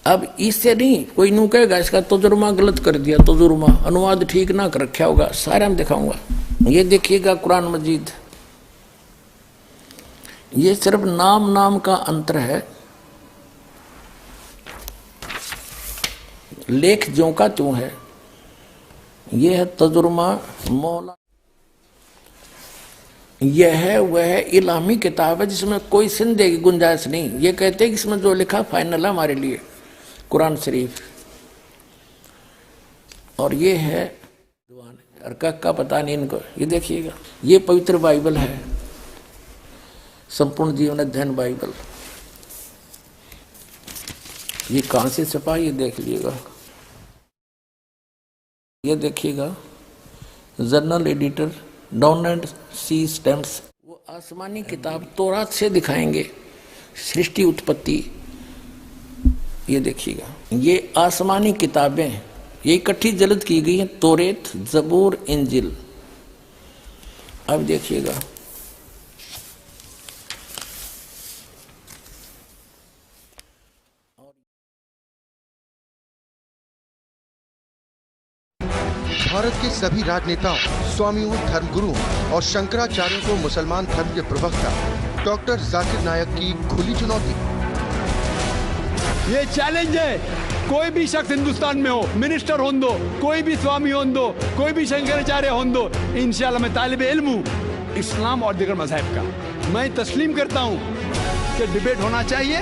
अब इससे नहीं कोई नू कहेगा इसका तजुर्मा गलत कर दिया, तजुर्मा अनुवाद ठीक ना कर रखा होगा, सारा में दिखाऊंगा। ये देखिएगा कुरान मजीद, ये सिर्फ नाम नाम का अंतर है, लेख ज्यों का त्यों है। ये है तजुर्मा मौला, यह है वह इलामी किताब है जिसमें कोई सिंधे की गुंजाइश नहीं। ये कहते हैं कि इसमें जो लिखा फाइनल है हमारे लिए, कुरान शरीफ। और ये है अरकक का पता नहीं इनको। ये देखिएगा, ये पवित्र बाइबल है, संपूर्ण जीवन अध्ययन बाइबल। ये कहां से छपा ये देख लीजिएगा। ये देखिएगा, journal editor Donald C Stamps. वो आसमानी किताब तौरात से दिखाएंगे सृष्टि उत्पत्ति। ये देखिएगा, ये आसमानी किताबें ये इकट्ठी जल्द की गई हैं, तौरेत जबूर इंजिल। अब देखिएगा, भारत के सभी राजनेताओं, स्वामियों, धर्मगुरुओं और शंकराचार्यों को मुसलमान धर्म के प्रवक्ता डॉक्टर जाकिर नायक की खुली चुनौती। ये चैलेंज है, कोई भी शख्स हिंदुस्तान में हो, मिनिस्टर हों दो, कोई भी स्वामी हों दो, कोई भी शंकराचार्य हों दो, इंशाल्लाह मैं तालिबे इल्म हूँ इस्लाम और दीगर मज़हब का। मैं तस्लीम करता हूँ कि डिबेट होना चाहिए,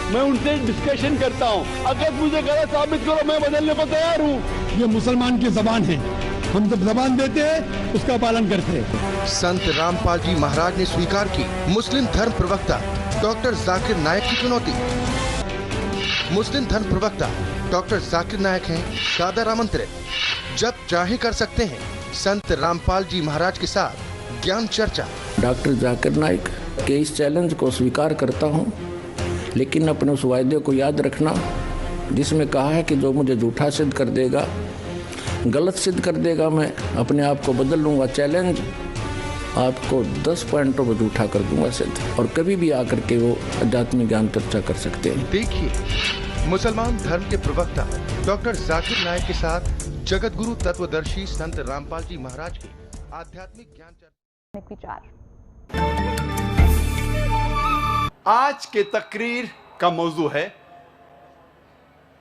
मैं उनसे डिस्कशन करता हूँ। अगर मुझे गलत साबित करो, मैं बदलने को तैयार हूँ। ये मुसलमान की जबान है, हम जब जबान देते हैं उसका पालन करते हैं। संत रामपाल जी महाराज ने स्वीकार की मुस्लिम धर्म प्रवक्ता डॉक्टर जाकिर नायक की चुनौती। मुस्लिम धर्म प्रवक्ता डॉक्टर जाकिर नायक हैं दादर आमंत्रित, जब चाहे कर सकते हैं संत रामपाल जी महाराज के साथ ज्ञान चर्चा। डॉक्टर जाकिर नायक के इस चैलेंज को स्वीकार करता हूं, लेकिन अपने उस वायदे को याद रखना जिसमें कहा है कि जो मुझे झूठा सिद्ध कर देगा, गलत सिद्ध कर देगा, मैं अपने आप को बदल लूँगा। चैलेंज आपको 10 पॉइंटों पर झूठा कर दूंगा सिद्ध, और कभी भी आकर के वो आध्यात्मिक ज्ञान चर्चा कर सकते हैं। देखिए मुसलमान धर्म के प्रवक्ता डॉक्टर जाकिर नायक के साथ जगत गुरु तत्वदर्शी संत रामपाल जी महाराज के आध्यात्मिक ज्ञान चर्चा। आज के तकरीर का मौजू है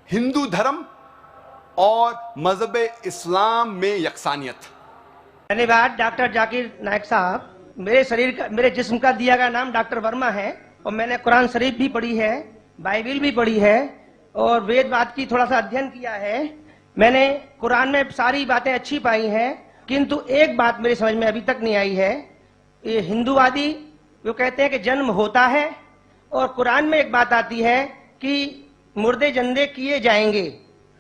हिंदू धर्म और मजहब इस्लाम में यकसानियत। धन्यवाद डॉक्टर जाकिर नायक साहब। मेरे शरीर का, मेरे जिस्म का दिया गया नाम डॉक्टर वर्मा है, और मैंने कुरान शरीफ भी पढ़ी है, बाइबिल भी पढ़ी है, और वेदवाद की थोड़ा सा अध्ययन किया है। मैंने कुरान में सारी बातें अच्छी पाई हैं, किंतु एक बात मेरी समझ में अभी तक नहीं आई है। ये हिंदूवादी वो कहते हैं कि जन्म होता है, और कुरान में एक बात आती है कि मुर्दे जंदे किए जाएंगे।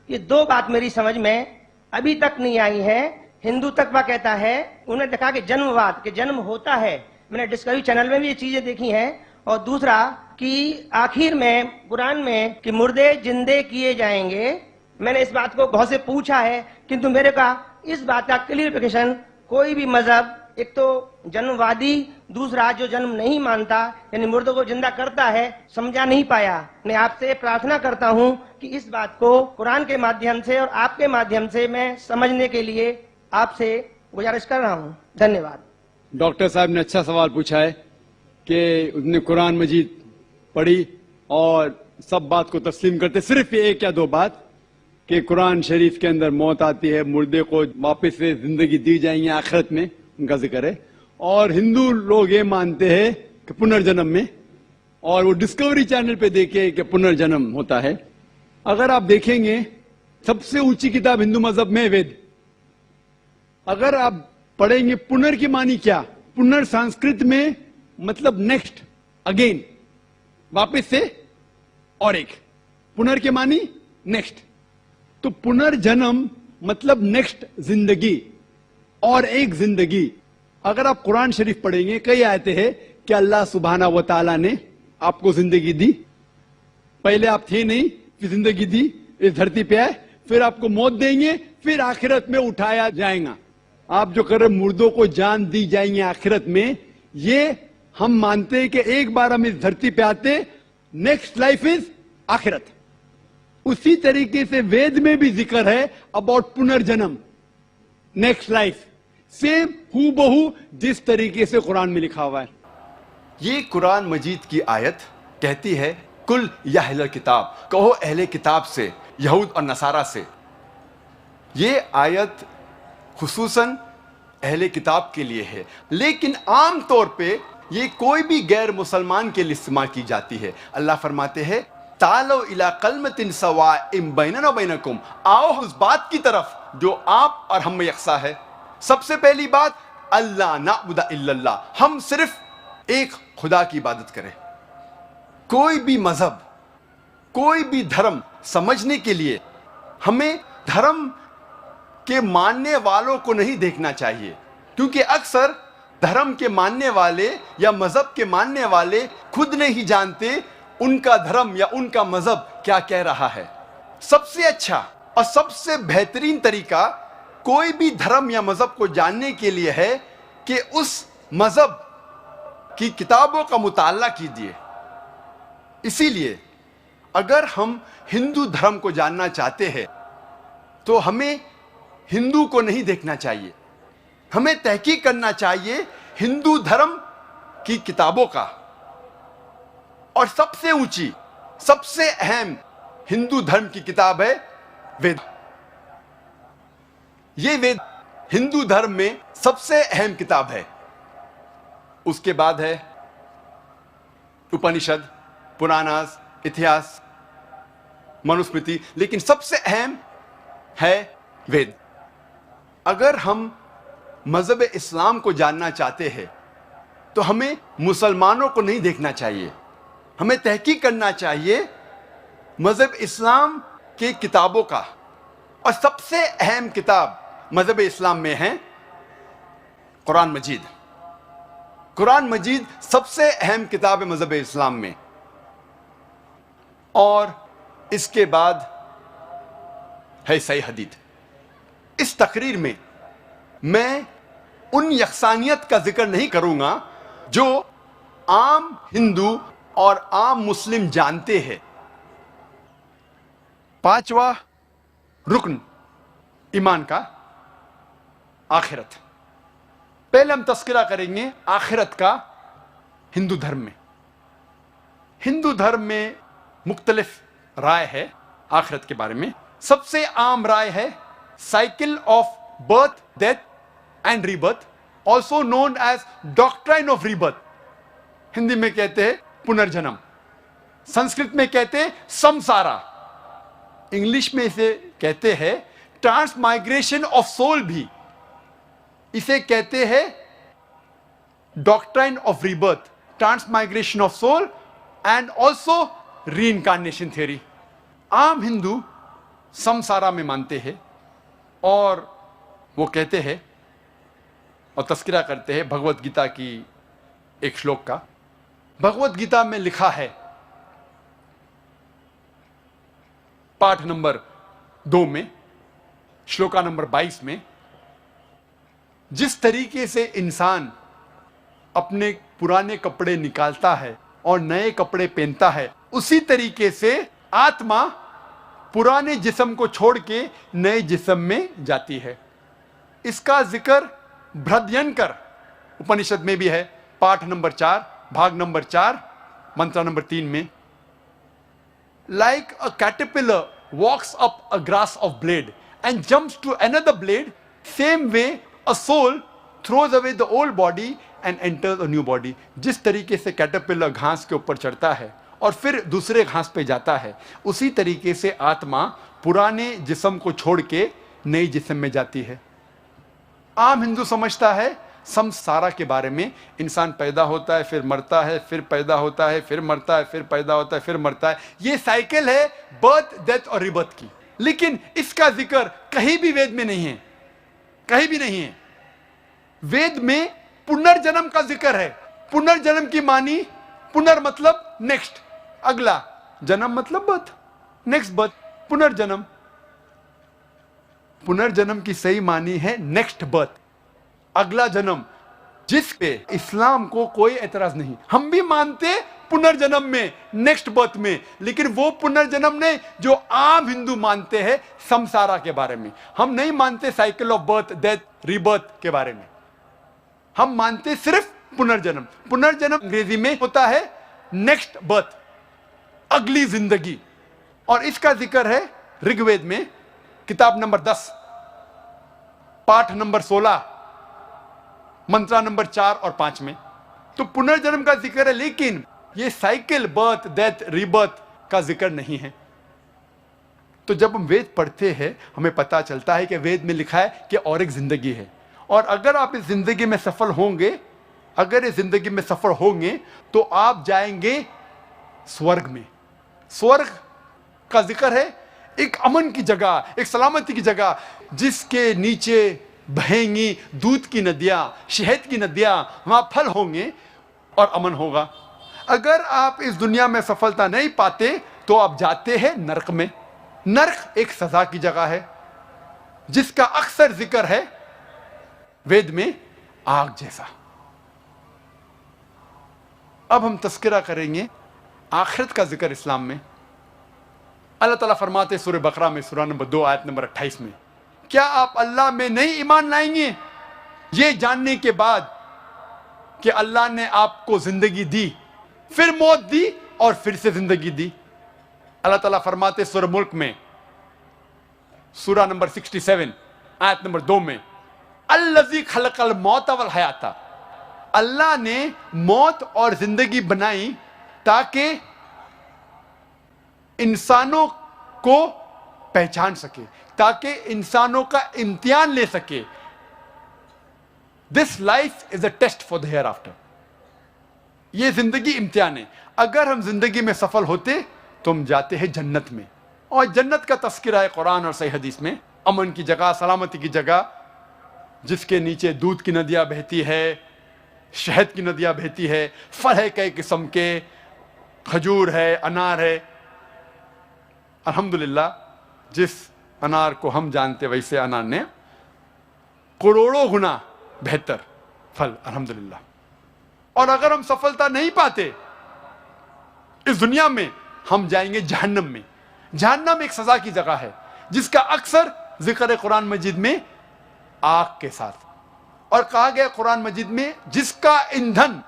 ये दो बात मेरी समझ में अभी तक नहीं आई है। हिंदू तकवा कहता है, उन्हें देखा कि जन्मवाद के जन्म होता है, मैंने डिस्कवरी चैनल में भी ये चीजें देखी हैं। और दूसरा कि आखिर में कुरान में कि मुर्दे जिंदे किए जाएंगे। मैंने इस बात को बहुत से पूछा है, किंतु मेरे का इस बात का क्लियरिफिकेशन कोई भी मजहब, एक तो जन्मवादी, दूसरा जो जन्म नहीं मानता यानी मुर्दों को जिंदा करता है, समझा नहीं पाया। मैं आपसे प्रार्थना करता हूं कि इस बात को कुरान के माध्यम से और आपके माध्यम से मैं समझने के लिए आपसे गुजारिश कर रहा हूं। धन्यवाद। डॉक्टर साहब ने अच्छा सवाल पूछा है कि उसने कुरान मजीद पढ़ी और सब बात को तस्लीम करते, सिर्फ एक या दो बात कि कुरान शरीफ के अंदर मौत आती है, मुर्दे को वापस से जिंदगी दी जाएंगी आखिरत में, उनका जिक्र है। और हिंदू लोग ये मानते हैं कि पुनर्जन्म में, और वो डिस्कवरी चैनल पे देखे कि पुनर्जन्म होता है। अगर आप देखेंगे सबसे ऊंची किताब हिंदू मजहब में वेद, अगर आप पढ़ेंगे पुनर की मानी क्या, पुनर संस्कृत में मतलब नेक्स्ट, अगेन, वापस से, और एक पुनर के मानी नेक्स्ट। तो पुनर्जन्म मतलब नेक्स्ट जिंदगी और एक जिंदगी। अगर आप कुरान शरीफ पढ़ेंगे, कई आयते हैं कि अल्लाह सुब्हाना व तआला ने आपको जिंदगी दी, पहले आप थे नहीं, फिर जिंदगी दी, इस धरती पे आए, फिर आपको मौत देंगे, फिर आखिरत में उठाया जाएगा। आप जो कर रहे मुर्दों को जान दी जाएंगे आखिरत में, ये हम मानते हैं कि एक बार हम इस धरती पे आते, नेक्स्ट लाइफ इज आखिरत। उसी तरीके से वेद में भी जिक्र है अबाउट पुनर्जन्म, नेक्स्ट लाइफ, सेम हूबहू जिस तरीके से कुरान में लिखा हुआ है। ये कुरान मजीद की आयत कहती है, कुल या अहले किताब, कहो अहले किताब से, यहूद और नसारा से। ये आयत खुसूसन अहले किताब के लिए है, लेकिन आम तौर पे ये कोई भी गैर मुसलमान के लिए इस्तेमाल की जाती है। अल्लाह फरमाते हैं, तालो इला कलमतिन सवाइम बैनना बैनकुम, आओ उस बात की तरफ जो आप और हम में यकसा है। सबसे पहली बात, अल्लाह नाबुदा इल्लल्लाह, हम सिर्फ एक खुदा की इबादत करें। कोई भी मजहब, कोई भी धर्म समझने के लिए हमें धर्म के मानने वालों को नहीं देखना चाहिए, क्योंकि अक्सर धर्म के मानने वाले या मजहब के मानने वाले खुद नहीं जानते उनका धर्म या उनका मजहब क्या कह रहा है। सबसे अच्छा और सबसे बेहतरीन तरीका कोई भी धर्म या मजहब को जानने के लिए है कि उस मजहब की किताबों का मुताला कीजिए। इसीलिए अगर हम हिंदू धर्म को जानना चाहते हैं तो हमें हिंदू को नहीं देखना चाहिए, हमें तहकीक करना चाहिए हिंदू धर्म की किताबों का। और सबसे ऊंची, सबसे अहम हिंदू धर्म की किताब है वेद। ये वेद हिंदू धर्म में सबसे अहम किताब है। उसके बाद है उपनिषद, पुराणास, इतिहास, मनुस्मृति, लेकिन सबसे अहम है वेद। अगर हम मजहब इस्लाम को जानना चाहते हैं तो हमें मुसलमानों को नहीं देखना चाहिए, हमें तहकीक करना चाहिए मजहब इस्लाम के किताबों का। और सबसे अहम किताब मजहब इस्लाम में है कुरान मजीद। कुरान मजीद सबसे अहम किताब है मजहब इस्लाम में। और इसके बाद है सही हदीस। इस तकरीर में मैं उन यकसानियत का जिक्र नहीं करूंगा जो आम हिंदू और आम मुस्लिम जानते हैं। पांचवा रुकन ईमान का, आखिरत। पहले हम तस्करा करेंगे आखिरत का हिंदू धर्म में। हिंदू धर्म में मुख्तलिफ राय है आखिरत के बारे में। सबसे आम राय है cycle of birth, death and rebirth, also known as doctrine of rebirth. Hindi में कहते हैं पुनर्जन्म, संस्कृत में कहते हैं समसारा, इंग्लिश में इसे कहते हैं ट्रांसमाइग्रेशन ऑफ सोल, भी इसे कहते हैं doctrine of rebirth, transmigration of soul and also reincarnation theory. आम हिंदू समसारा में मानते हैं और वो कहते हैं और तस्करा करते हैं भगवत गीता की एक श्लोक का। भगवत गीता में लिखा है पाठ नंबर 2 में, श्लोका नंबर 22 में, जिस तरीके से इंसान अपने पुराने कपड़े निकालता है और नए कपड़े पहनता है, उसी तरीके से आत्मा पुराने जिस्म को छोड़ के नए जिस्म में जाती है। इसका जिक्र बृहद्यंकर उपनिषद में भी है, पाठ नंबर 4, भाग नंबर 4, मंत्र नंबर 3 में। Like a caterpillar walks up a grass of blade and jumps to another blade, same way a soul throws away the old body and enters a new body। जिस तरीके से caterpillar घास के ऊपर चढ़ता है और फिर दूसरे घास पे जाता है, उसी तरीके से आत्मा पुराने जिस्म को छोड़ के नई जिस्म में जाती है। आम हिंदू समझता है समसारा के बारे में, इंसान पैदा होता है, फिर मरता है, फिर पैदा होता है, फिर मरता है, फिर पैदा होता है, फिर मरता है। ये साइकिल है बर्थ, डेथ और रिबर्थ की। लेकिन इसका जिक्र कहीं भी वेद में नहीं है, कहीं भी नहीं है। वेद में पुनर्जन्म का जिक्र है। पुनर्जन्म की मानी, पुनर् मतलब नेक्स्ट, अगला, जन्म मतलब बर्थ, नेक्स्ट बर्थ, पुनर्जन्म। पुनर्जन्म की सही मानी है नेक्स्ट बर्थ, अगला जन्म, जिस पे इस्लाम को कोई एतराज नहीं। हम भी मानते पुनर्जन्म में, नेक्स्ट बर्थ में, लेकिन वो पुनर्जन्म नहीं जो आम हिंदू मानते हैं संसारा के बारे में। हम नहीं मानते cycle of birth death rebirth के बारे में, हम मानते सिर्फ पुनर्जन्म। पुनर्जन्म अंग्रेजी में होता है नेक्स्ट बर्थ, अगली जिंदगी, और इसका जिक्र है ऋग्वेद में किताब नंबर 10 पाठ नंबर 16 मंत्रा नंबर 4 और 5 में। तो पुनर्जन्म का जिक्र है, लेकिन ये साइकिल बर्थ डेथ रीबर्थ का जिक्र नहीं है। तो जब हम वेद पढ़ते हैं हमें पता चलता है कि वेद में लिखा है कि और एक जिंदगी है, और अगर आप इस जिंदगी में सफल होंगे, अगर इस जिंदगी में सफल होंगे तो आप जाएंगे स्वर्ग में। स्वर्ग का जिक्र है एक अमन की जगह, एक सलामती की जगह, जिसके नीचे बहेंगी दूध की नदियां, शहद की नदियां, वहां फल होंगे और अमन होगा। अगर आप इस दुनिया में सफलता नहीं पाते तो आप जाते हैं नरक में। नरक एक सजा की जगह है जिसका अक्सर जिक्र है वेद में आग जैसा। अब हम तस्करा करेंगे आखिरत का जिक्र इस्लाम में। अल्लाह ताला फरमाते सूरह बकरा में सूरह नंबर 2 आयत नंबर 28 में, क्या आप अल्लाह में नहीं ईमान लाएंगे ये जानने के बाद कि अल्लाह ने आपको जिंदगी दी, फिर मौत दी और फिर से जिंदगी दी। अल्लाह ताला फरमाते सूरह मुल्क में सूरह नंबर 67 आयत नंबर 2 में, अल्लज़ी खलक़ल मौत वल हयाता, अल्लाह ने मौत और जिंदगी बनाई ताकि इंसानों को पहचान सके, ताकि इंसानों का इम्तिहान ले सके। This life is a test for the hereafter. ये जिंदगी इम्तिहान है। अगर हम जिंदगी में सफल होते तो हम जाते हैं जन्नत में, और जन्नत का तस्करा है कुरान और सही हदीस में। अमन की जगह, सलामती की जगह, जिसके नीचे दूध की नदियां बहती है, शहद की नदियां बहती है, फल है कई किस्म के, खजूर है, अनार है। अल्हम्दुलिल्लाह जिस अनार को हम जानते वैसे अनार ने करोड़ों गुना बेहतर फल, अल्हम्दुलिल्लाह। और अगर हम सफलता नहीं पाते इस दुनिया में, हम जाएंगे जहन्नम में। जहन्नम एक सजा की जगह है जिसका अक्सर जिक्र है कुरान मजीद में आग के साथ, और कहा गया कुरान मजीद में जिसका ईंधन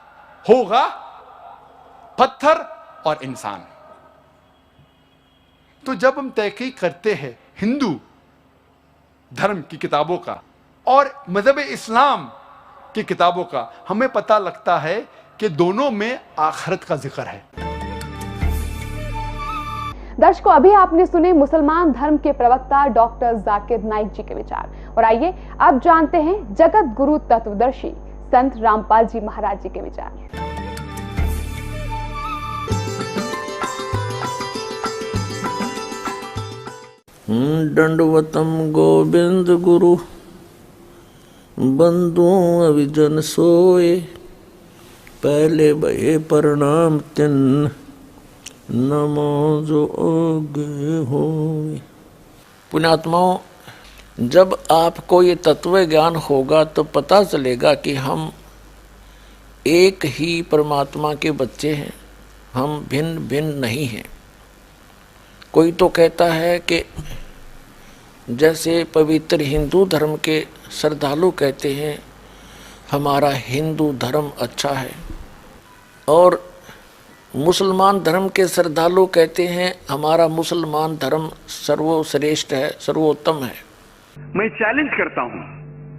होगा पत्थर और इंसान। तो जब हम तहकीक करते हैं हिंदू धर्म की किताबों का और मजहब इस्लाम की किताबों का, हमें पता लगता है कि दोनों में आखिरत का जिक्र है। दर्शकों, अभी आपने सुने मुसलमान धर्म के प्रवक्ता डॉक्टर जाकिर नाइक जी के विचार, और आइए अब जानते हैं जगत गुरु तत्वदर्शी संत रामपाल जी महाराज जी के विचार। दंडवतम गोविंद गुरु बंधु अविजन सोए, पहले भये प्रणाम तिन नमो जो आगे होए। पुण्यात्माओं, जब आपको ये तत्व ज्ञान होगा तो पता चलेगा कि हम एक ही परमात्मा के बच्चे हैं, हम भिन्न भिन्न नहीं हैं। कोई तो कहता है कि जैसे पवित्र हिंदू धर्म के श्रद्धालु कहते हैं हमारा हिंदू धर्म अच्छा है, और मुसलमान धर्म के श्रद्धालु कहते हैं हमारा मुसलमान धर्म सर्वश्रेष्ठ है, सर्वोत्तम है। मैं चैलेंज करता हूं,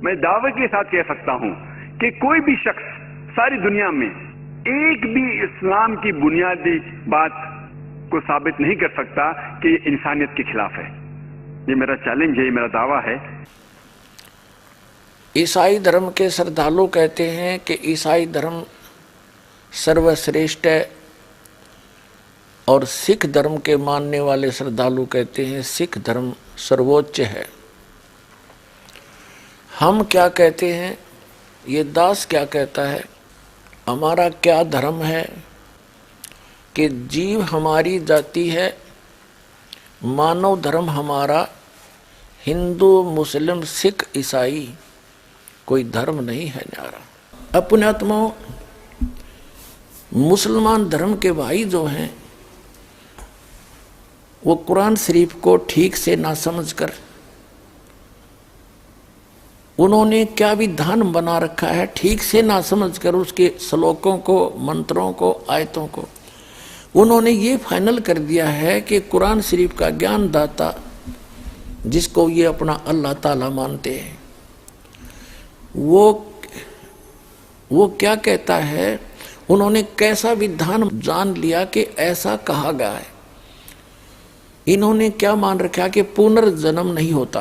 मैं दावे के साथ कह सकता हूं कि कोई भी शख्स सारी दुनिया में एक भी इस्लाम की बुनियादी बात को साबित नहीं कर सकता कि ये इंसानियत के खिलाफ है। ये मेरा चैलेंज है, ये मेरा दावा है। ईसाई धर्म के श्रद्धालु कहते हैं कि ईसाई धर्म सर्वश्रेष्ठ है, और सिख धर्म के मानने वाले श्रद्धालु कहते हैं सिख धर्म सर्वोच्च है। हम क्या कहते हैं, ये दास क्या कहता है, हमारा क्या धर्म है कि जीव हमारी जाति है, मानव धर्म हमारा हिंदू मुस्लिम सिख ईसाई कोई धर्म नहीं है न्यारा। अपने आत्माओं, मुसलमान धर्म के भाई जो हैं वो कुरान शरीफ को ठीक से ना समझकर उन्होंने क्या विधान बना रखा है, ठीक से ना समझकर उसके श्लोकों को, मंत्रों को, आयतों को उन्होंने ये फाइनल कर दिया है कि कुरान शरीफ का ज्ञान दाता जिसको ये अपना अल्लाह ताला मानते हैं वो क्या कहता है, उन्होंने कैसा विधान जान लिया कि ऐसा कहा गया है। इन्होंने क्या मान रखा कि पुनर्जन्म नहीं होता।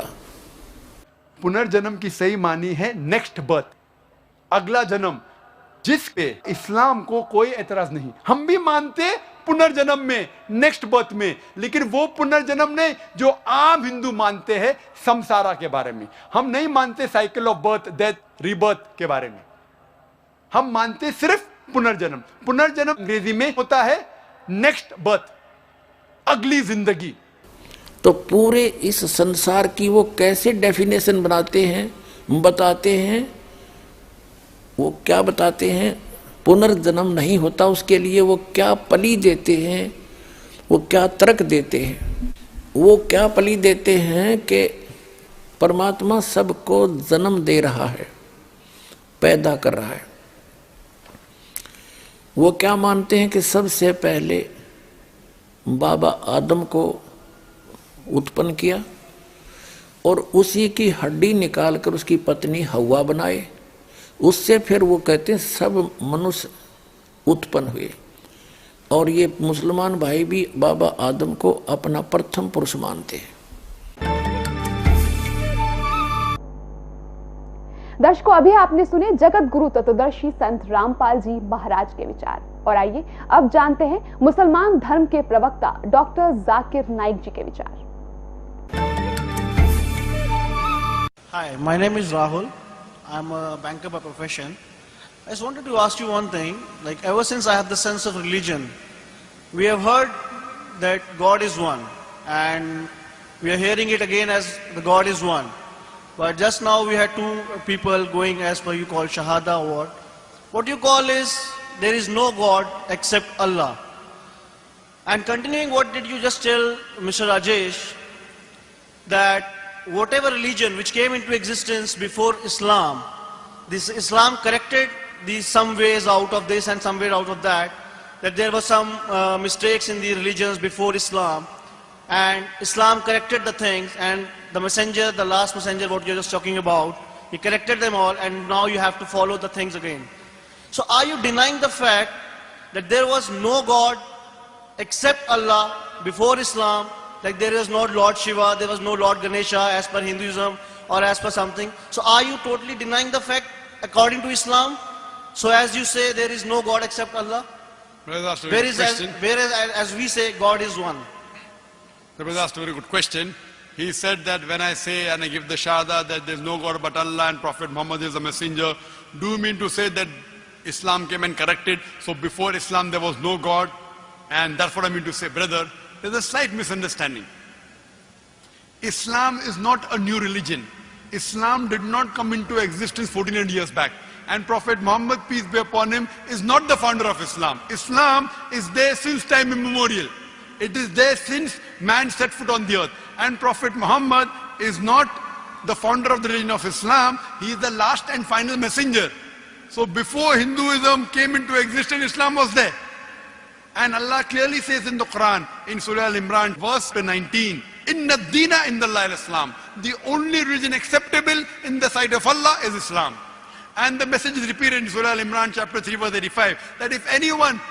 पुनर्जन्म की सही मानी है नेक्स्ट बर्थ, अगला जन्म, जिस पे इस्लाम को कोई एतराज नहीं। हम भी मानते पुनर्जन्म में, नेक्स्ट बर्थ में, लेकिन वो पुनर्जन्म नहीं जो आम हिंदू मानते हैं संसारा के बारे में। हम नहीं मानते cycle of birth, death, rebirth के बारे में। हम मानते सिर्फ पुनर्जन्म। पुनर्जन्म अंग्रेजी में होता है नेक्स्ट बर्थ, अगली जिंदगी। तो पूरे इस संसार की वो कैसे डेफिनेशन बनाते हैं, बताते हैं, वो क्या बताते हैं, पुनर्जन्म नहीं होता, उसके लिए वो क्या पली देते हैं, वो क्या तर्क देते हैं। वो क्या पली देते हैं कि परमात्मा सबको जन्म दे रहा है, पैदा कर रहा है। वो क्या मानते हैं कि सबसे पहले बाबा आदम को उत्पन्न किया और उसी की हड्डी निकालकर उसकी पत्नी हव्वा बनाए, उससे फिर वो कहते हैं सब मनुष्य उत्पन्न हुए। और ये मुसलमान भाई भी बाबा आदम को अपना प्रथम पुरुष मानते हैं। दर्शकों, अभी आपने सुने जगत गुरु तत्वदर्शी संत रामपाल जी महाराज के विचार। और आइए अब जानते हैं मुसलमान धर्म के प्रवक्ता डॉक्टर जाकिर नाइक जी के विचार। Hi, my name is Rahul. I'm a banker by profession. I just wanted to ask you one thing. Like, ever since I have the sense of religion, we have heard that God is one, and we are hearing it again as the God is one. But just now we had two people going as per you call Shahada or what. What you call is there is no God except Allah. And continuing what did you just tell Mr. Rajesh, that whatever religion which came into existence before Islam, this Islam corrected some ways out of this and some way out of that, that there were some mistakes in the religions before Islam, and Islam corrected the things, and the messenger, the last messenger what you're just talking about, he corrected them all, and now you have to follow the things again. So are you denying the fact that there was no God except Allah before Islam? Like there was no Lord Shiva, there was no Lord Ganesha as per Hinduism or as per something. So are you totally denying the fact according to Islam? So as you say there is no God except Allah? Whereas as we say God is one. That was asked a very good question. He said that when I say and I give the Shahada that there is no God but Allah and Prophet Muhammad is a messenger, do you mean to say that Islam came and corrected, so before Islam there was no God? And that's what I mean to say. Brother, there's a slight misunderstanding. Islam is not a new religion. Islam did not come into existence 1400 years back. And Prophet Muhammad, peace be upon him, is not the founder of Islam. Islam is there since time immemorial. It is there since man set foot on the earth. And Prophet Muhammad is not the founder of the religion of Islam. He is the last and final messenger. So before Hinduism came into existence, Islam was there. And Allah clearly says in the Quran, in Surah Al-Imran, verse 19, Inna Deena Indallahi al-Islam. The only religion acceptable in the sight of Allah is Islam. And the message is repeated in Surah Al-Imran, chapter 3, verse 85, that if anyone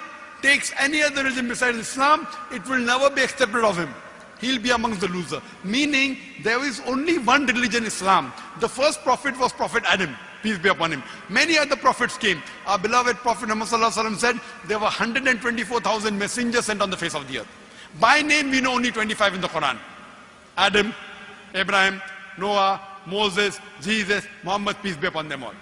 takes any other religion besides Islam, it will never be accepted of him. He'll be amongst the loser. Meaning, there is only one religion, Islam. The first prophet was Prophet Adam, peace be upon him. Many other prophets came. Our beloved Prophet Muhammad said there were 124,000 messengers sent on the face of the earth. By name, we know only 25 in the Quran. Adam, Abraham, Noah, Moses, Jesus, Muhammad, peace be upon them all.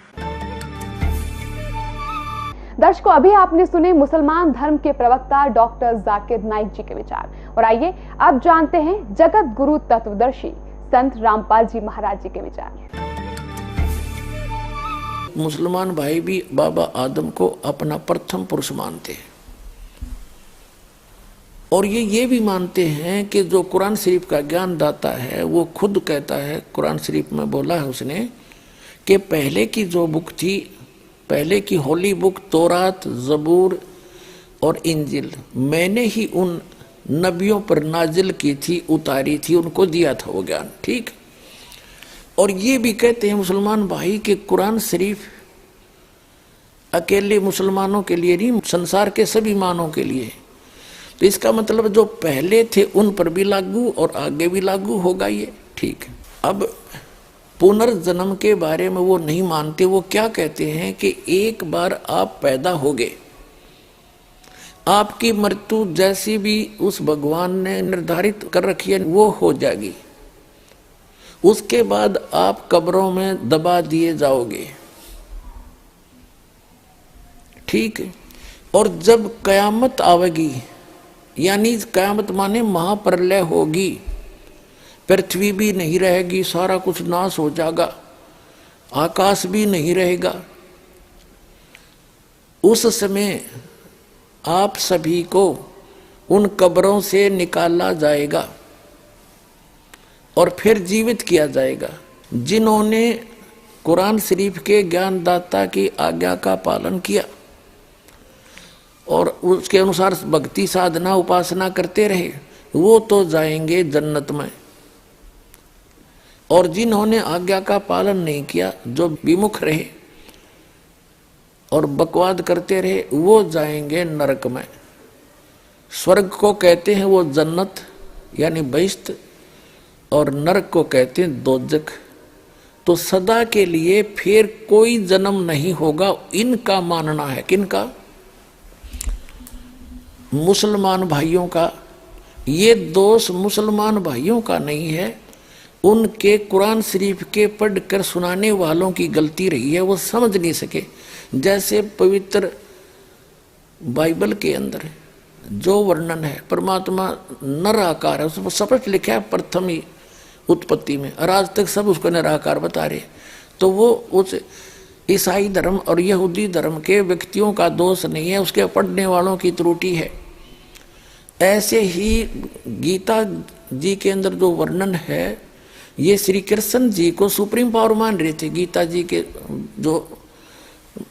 दर्शकों, अभी आपने सुने मुसलमान धर्म के प्रवक्ता doctor Zakir Naik जी के विचार। और आइए अब जानते हैं जगत गुरु तत्वदर्शी संत रामपाल जी महाराज जी के विचार। मुसलमान भाई भी बाबा आदम को अपना प्रथम पुरुष मानते हैं। और ये भी मानते हैं कि जो कुरान शरीफ का ज्ञान दाता है वो खुद कहता है, कुरान शरीफ में बोला है उसने कि पहले की जो बुक थी, पहले की होली बुक तौरात, जबूर और इंजिल, मैंने ही उन नबियों पर नाजिल की थी, उतारी थी, उनको दिया था वो ज्ञान। ठीक। और ये भी कहते हैं मुसलमान भाई कि कुरान शरीफ अकेले मुसलमानों के लिए नहीं, संसार के सभी मानवों के लिए। तो इसका मतलब जो पहले थे उन पर भी लागू और आगे भी लागू होगा ये। ठीक। अब पुनर्जन्म के बारे में वो नहीं मानते। वो क्या कहते हैं कि एक बार आप पैदा हो गए, आपकी मृत्यु जैसी भी उस भगवान ने निर्धारित कर रखी है वो हो जाएगी। उसके बाद आप कब्रों में दबा दिए जाओगे। ठीक है। और जब कयामत आवेगी, यानी कयामत माने महाप्रलय होगी, पृथ्वी भी नहीं रहेगी, सारा कुछ नाश हो जाएगा, आकाश भी नहीं रहेगा, उस समय आप सभी को उन कब्रों से निकाला जाएगा और फिर जीवित किया जाएगा। जिन्होंने कुरान शरीफ के ज्ञानदाता की आज्ञा का पालन किया और उसके अनुसार भक्ति साधना उपासना करते रहे, वो तो जाएंगे जन्नत में। और जिन्होंने आज्ञा का पालन नहीं किया, जो विमुख रहे और बकवाद करते रहे, वो जाएंगे नरक में। स्वर्ग को कहते हैं वो जन्नत यानी बहिश्त, और नरक को कहते हैं दोजख। तो सदा के लिए फिर कोई जन्म नहीं होगा, इनका मानना है। किनका? मुसलमान भाइयों का। ये दोष मुसलमान भाइयों का नहीं है, उनके कुरान शरीफ के पढ़कर सुनाने वालों की गलती रही है, वो समझ नहीं सके। जैसे पवित्र बाइबल के अंदर जो वर्णन है, परमात्मा निराकार है, उसमें स्पष्ट लिखा है प्रथम ही उत्पत्ति में, और आज तक सब उसको निराकार बता रहे। तो वो उस ईसाई धर्म और यहूदी धर्म के व्यक्तियों का दोष नहीं है, उसके पढ़ने वालों की त्रुटि है। ऐसे ही गीता जी के अंदर जो वर्णन है, ये श्री कृष्ण जी को सुप्रीम पावर मान रहे थे। गीता जी के जो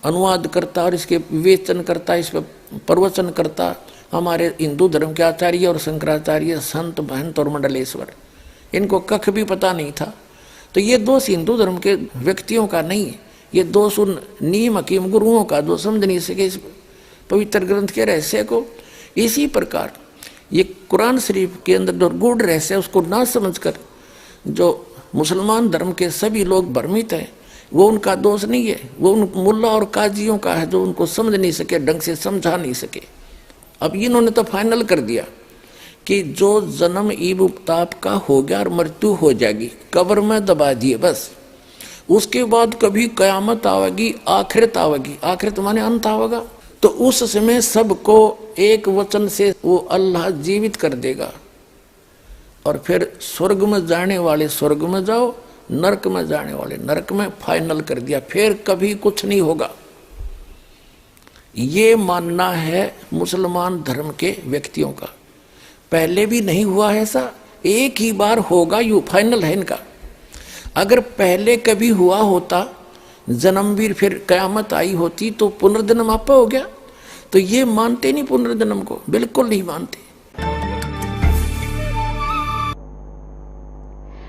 अनुवाद करता और इसके विवेचन करता, इस पर प्रवचन करता हमारे हिंदू धर्म के आचार्य और शंकराचार्य, संत, महंत और मंडलेश्वर, इनको कख भी पता नहीं था। तो ये दोष हिंदू धर्म के व्यक्तियों का नहीं है, ये दोष उन नीम हकीम गुरुओं का, जो समझ नहीं सके इस पवित्र ग्रंथ के रहस्य को। इसी प्रकार ये कुरान शरीफ के अंदर जो गूढ़ रहस्य, उसको ना समझकर जो मुसलमान धर्म के सभी लोग भ्रमित हैं, वो उनका दोष नहीं है, वो उन मुल्ला और काजियों का है, जो उनको समझ नहीं सके, ढंग से समझा नहीं सके। अब इन्होंने तो फाइनल कर दिया कि जो जन्म ईब ताप का हो गया और मृत्यु हो जाएगी, कब्र में दबा दिए बस। उसके बाद कभी कयामत आवेगी, आखिरत आवेगी। आखिरत माने अंत आवेगा। तो उस समय सबको एक वचन से वो अल्लाह जीवित कर देगा, और फिर स्वर्ग में जाने वाले स्वर्ग में जाओ, नरक में जाने वाले नरक में। फाइनल कर दिया, फिर कभी कुछ नहीं होगा। ये मानना है मुसलमान धर्म के व्यक्तियों का। पहले भी नहीं हुआ है ऐसा, एक ही बार होगा, यू फाइनल है इनका। अगर पहले कभी हुआ होता, जन्मवीर, फिर कयामत आई होती, तो पुनर्जन्म आपा हो गया। तो ये मानते नहीं पुनर्जन्म को, बिल्कुल नहीं मानते।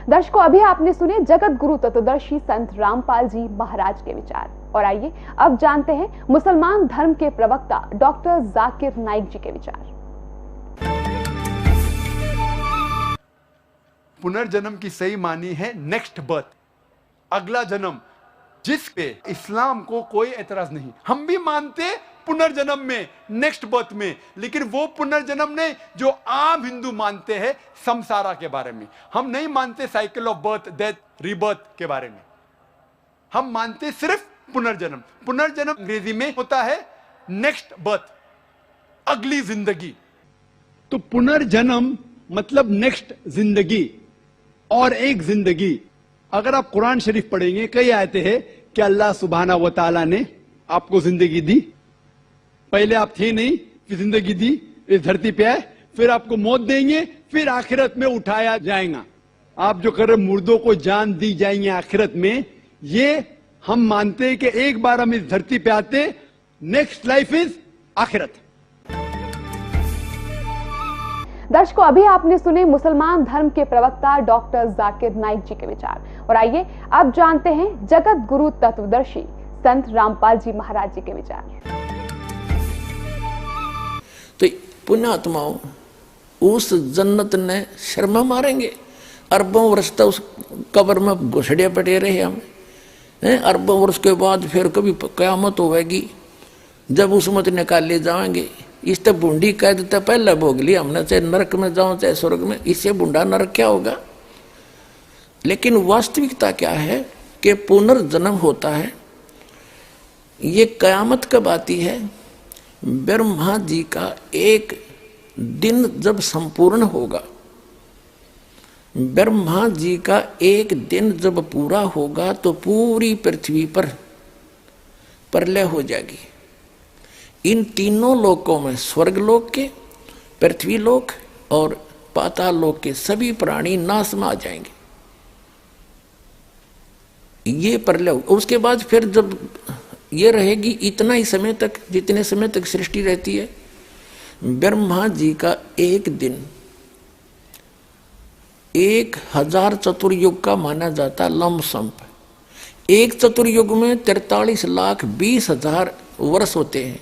दर्शकों, अभी आपने सुने जगत गुरु तत्वदर्शी संत रामपाल जी महाराज के विचार। और आइए अब जानते हैं मुसलमान धर्म के प्रवक्ता डॉक्टर जाकिर नाइक जी के विचार। पुनर्जन्म की सही मानी है नेक्स्ट बर्थ, अगला जन्म, जिस पे इस्लाम को कोई एतराज नहीं। हम भी मानते पुनर्जन्म में, नेक्स्ट बर्थ में, लेकिन वो पुनर्जन्म नहीं जो आम हिंदू मानते हैं संसारा के बारे में। हम नहीं मानते cycle of birth, death, rebirth के बारे में। हम मानते सिर्फ पुनर्जन्म। पुनर्जन्म अंग्रेजी में होता है नेक्स्ट बर्थ, अगली जिंदगी। तो पुनर्जन्म मतलब नेक्स्ट जिंदगी और एक जिंदगी। अगर आप कुरान शरीफ पढ़ेंगे, कई आयतें हैं कि अल्लाह सुब्हाना व तआला ने आपको जिंदगी दी। पहले आप थे नहीं, फिर जिंदगी दी, इस धरती पे आए, फिर आपको मौत देंगे, फिर आखिरत में उठाया जाएगा। आप जो कर रहे मुर्दों को जान दी जाएंगे आखिरत में, ये हम मानते हैं कि एक बार हम इस धरती पे आते, नेक्स्ट लाइफ इज आखिरत। दर्शकों, अभी आपने सुने मुसलमान धर्म के प्रवक्ता डॉक्टर जाकिर नाइक जी के विचार, और आइए अब जानते हैं जगत गुरु तत्वदर्शी संत रामपाल जी महाराज जी के विचार। तो पुण्यात्माओं, उस जन्नत ने शर्मा मारेंगे। अरबों वर्ष तक उस कब्र में घुसड़े पड़े रहे हम, अरबों वर्ष के बाद फिर कभी कयामत होगी जब उसमें निकाले जाएंगे। इस तक बूंदी कह देता पहले भोग लिया हमने, चाहे नरक में जाओ चाहे स्वर्ग में, इससे बूंदा नरक क्या होगा। लेकिन वास्तविकता क्या है कि पुनर्जन्म होता है। ये कयामत कब आती है? ब्रह्मा जी का एक दिन जब संपूर्ण होगा, ब्रह्मा जी का एक दिन जब पूरा होगा तो पूरी पृथ्वी पर प्रलय हो जाएगी। इन तीनों लोकों में, स्वर्ग लोक के, पृथ्वी लोक और पाताल लोक के सभी प्राणी नाश में आ जाएंगे। ये प्रलय। उसके बाद फिर जब ये रहेगी इतना ही समय तक, जितने समय तक सृष्टि रहती है, ब्रह्मा जी का एक दिन 1000 चतुर्युग का माना जाता लमसम्प। एक चतुर्युग में 43,20,000 वर्ष होते हैं।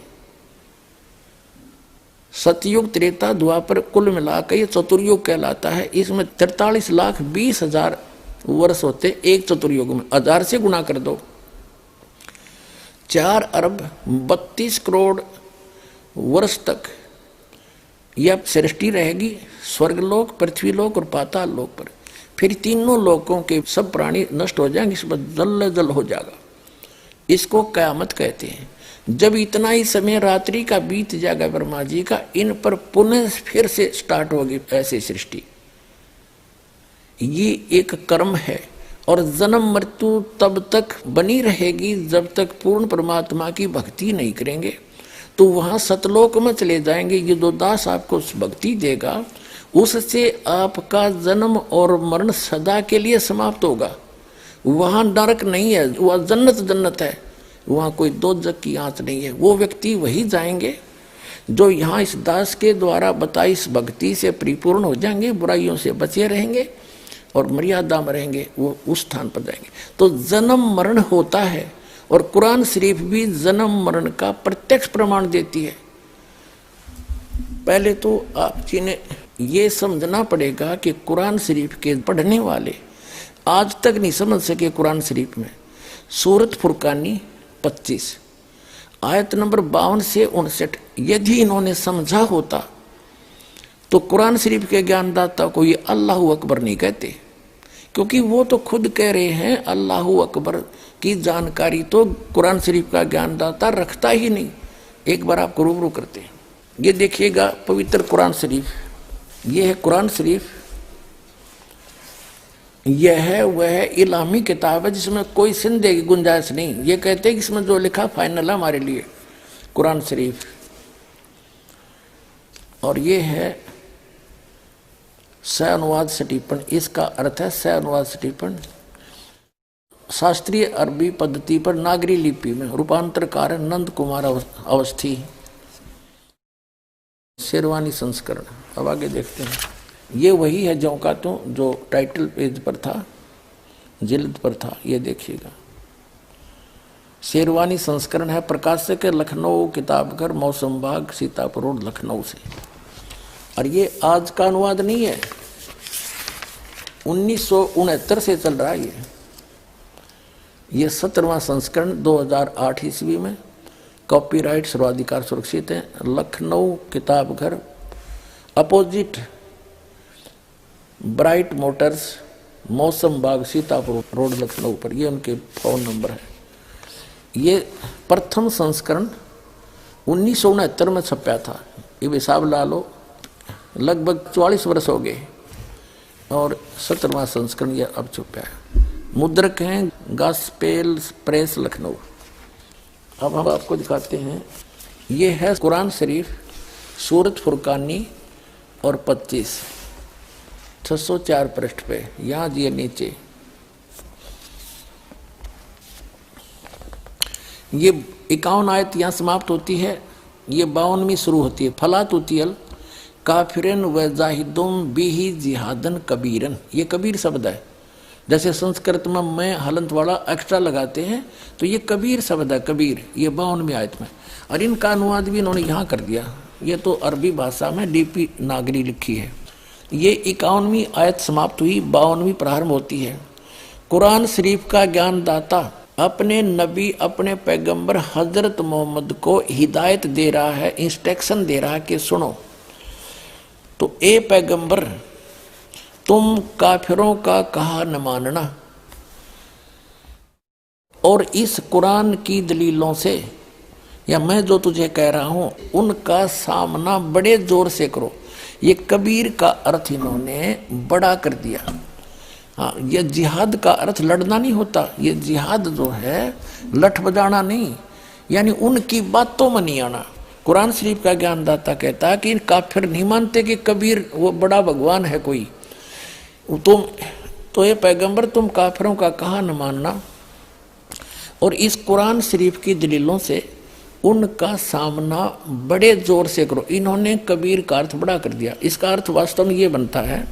सतयुग, त्रेता, द्वापर कुल मिलाकर ये चतुर्युग कहलाता है। इसमें 43,20,000 वर्ष होते एक चतुर्युग में। 1000 से गुणा कर दो, 4 अरब 32 करोड़ वर्ष तक यह सृष्टि रहेगी, स्वर्गलोक, पृथ्वीलोक और पाताल लोक पर। फिर तीनों लोकों के सब प्राणी नष्ट हो जाएंगे, इस पर जल जल हो जाएगा। इसको कयामत कहते हैं। जब इतना ही समय रात्रि का बीत जाएगा ब्रह्मा जी का, इन पर पुनः फिर से स्टार्ट होगी ऐसी सृष्टि। ये एक कर्म है और जन्म मृत्यु तब तक बनी रहेगी जब तक पूर्ण परमात्मा की भक्ति नहीं करेंगे। तो वहां सतलोक में चले जाएंगे। ये जो दास आपको भक्ति देगा उससे आपका जन्म और मरण सदा के लिए समाप्त होगा। वहां नरक नहीं है, वह जन्नत जन्नत है, वहां कोई दोजख की आंच नहीं है। वो व्यक्ति वही जाएंगे जो यहाँ इस दास के द्वारा बताई इस भक्ति से परिपूर्ण हो जाएंगे, बुराइयों से बचे रहेंगे और मर्यादा में रहेंगे, वो उस स्थान पर जाएंगे। तो जन्म मरण होता है और कुरान शरीफ भी जन्म मरण का प्रत्यक्ष प्रमाण देती है। पहले तो आप जी ने ये समझना पड़ेगा कि कुरान शरीफ के पढ़ने वाले आज तक नहीं समझ सके। कुरान शरीफ में सूरत फुरकानी 25 आयत नंबर 52 से 59 यदि इन्होंने समझा होता तो कुरान शरीफ के ज्ञानदाता को ये अल्लाहू अकबर नहीं कहते, क्योंकि वो तो खुद कह रहे हैं अल्लाहू अकबर की जानकारी तो कुरान शरीफ का ज्ञानदाता रखता ही नहीं। एक बार आपको रूबरू करते हैं। ये देखिएगा पवित्र कुरान शरीफ, ये है कुरान शरीफ। यह है वह इलामी किताब है जिसमें कोई संदेह की गुंजाइश नहीं। ये कहते हैं कि इसमें जो लिखा फाइनल है हमारे लिए, कुरान शरीफ। और ये है सह अनुवाद सटीपन, इसका अर्थ है सह अनुवाद सटीपन। शास्त्रीय अरबी पद्धति पर नागरी लिपि में रूपांतरकार नंद कुमार अवस्थी, शेरवानी संस्करण। अब आगे देखते हैं। ये वही है जो का तो जो टाइटल पेज पर था, जिल्द पर था। ये देखिएगा, शेरवानी संस्करण है, प्रकाशक लखनऊ, किताबघर, मौसम बाग, सीतापुर रोड, लखनऊ से। और ये आज का अनुवाद नहीं है, 1969 से चल रहा है। ये 17वां संस्करण 2008 ईस्वी में। कॉपीराइट सर्वाधिकार सुरक्षित है। Lucknow, Kitabghar, opposite bright Motors, मौसम बाग, सीतापुर रोड, लखनऊ पर। ये उनके फोन नंबर है। ये प्रथम संस्करण 1969 में छपा था। ये हिसाब ला लो, लगभग 44 वर्ष हो गए। और 17वां संस्करण ये अब छपा है। मुद्रक हैं गॉस्पेल प्रेस, लखनऊ। अब हम आपको दिखाते हैं। ये है कुरान शरीफ, सूरत फुरकानी, और 25, 604 पृष्ठ पे, यहाँ दिए नीचे। ये 51 आयत यहाँ समाप्त होती है, ये 52वीं शुरू होती है। फला तुतियल काफिरन व जाहिदुम बिही जिहादन कबीरन, ये कबीर शब्द है। जैसे संस्कृत में मैं हलंत वाला एक्स्ट्रा लगाते हैं तो ये कबीर शब्द है, कबीर, ये 52वीं आयत में। और इनका अनुवाद भी इन्होंने यहाँ कर दिया, ये तो अरबी भाषा में डीपी नागरी लिखी है। ये 51वीं आयत समाप्त हुई, 52वीं प्रारंभ होती है। कुरान शरीफ का ज्ञानदाता अपने नबी, अपने पैगंबर हजरत मोहम्मद को हिदायत दे रहा है, इंस्ट्रक्शन दे रहा है कि सुनो, तो ए पैगंबर तुम काफिरों का कहा न मानना, और इस कुरान की दलीलों से, या मैं जो तुझे कह रहा हूं उनका सामना बड़े जोर से करो। ये कबीर का अर्थ इन्होंने बड़ा कर दिया। हाँ, ये जिहाद का अर्थ लड़ना नहीं होता, ये जिहाद जो है लठ बजाना नहीं, यानी उनकी बातों में नहीं आना। कुरान शरीफ का ज्ञानदाता कहता है कि काफिर नहीं मानते कि कबीर वो बड़ा भगवान है कोई, तुम तो ये पैगंबर तुम काफिरों का कहा न मानना, और इस कुरान शरीफ की दलीलों से उनका सामना बड़े जोर से करो। इन्होंने कबीर का अर्थ बड़ा कर दिया। इसका अर्थ वास्तव में ये बनता है,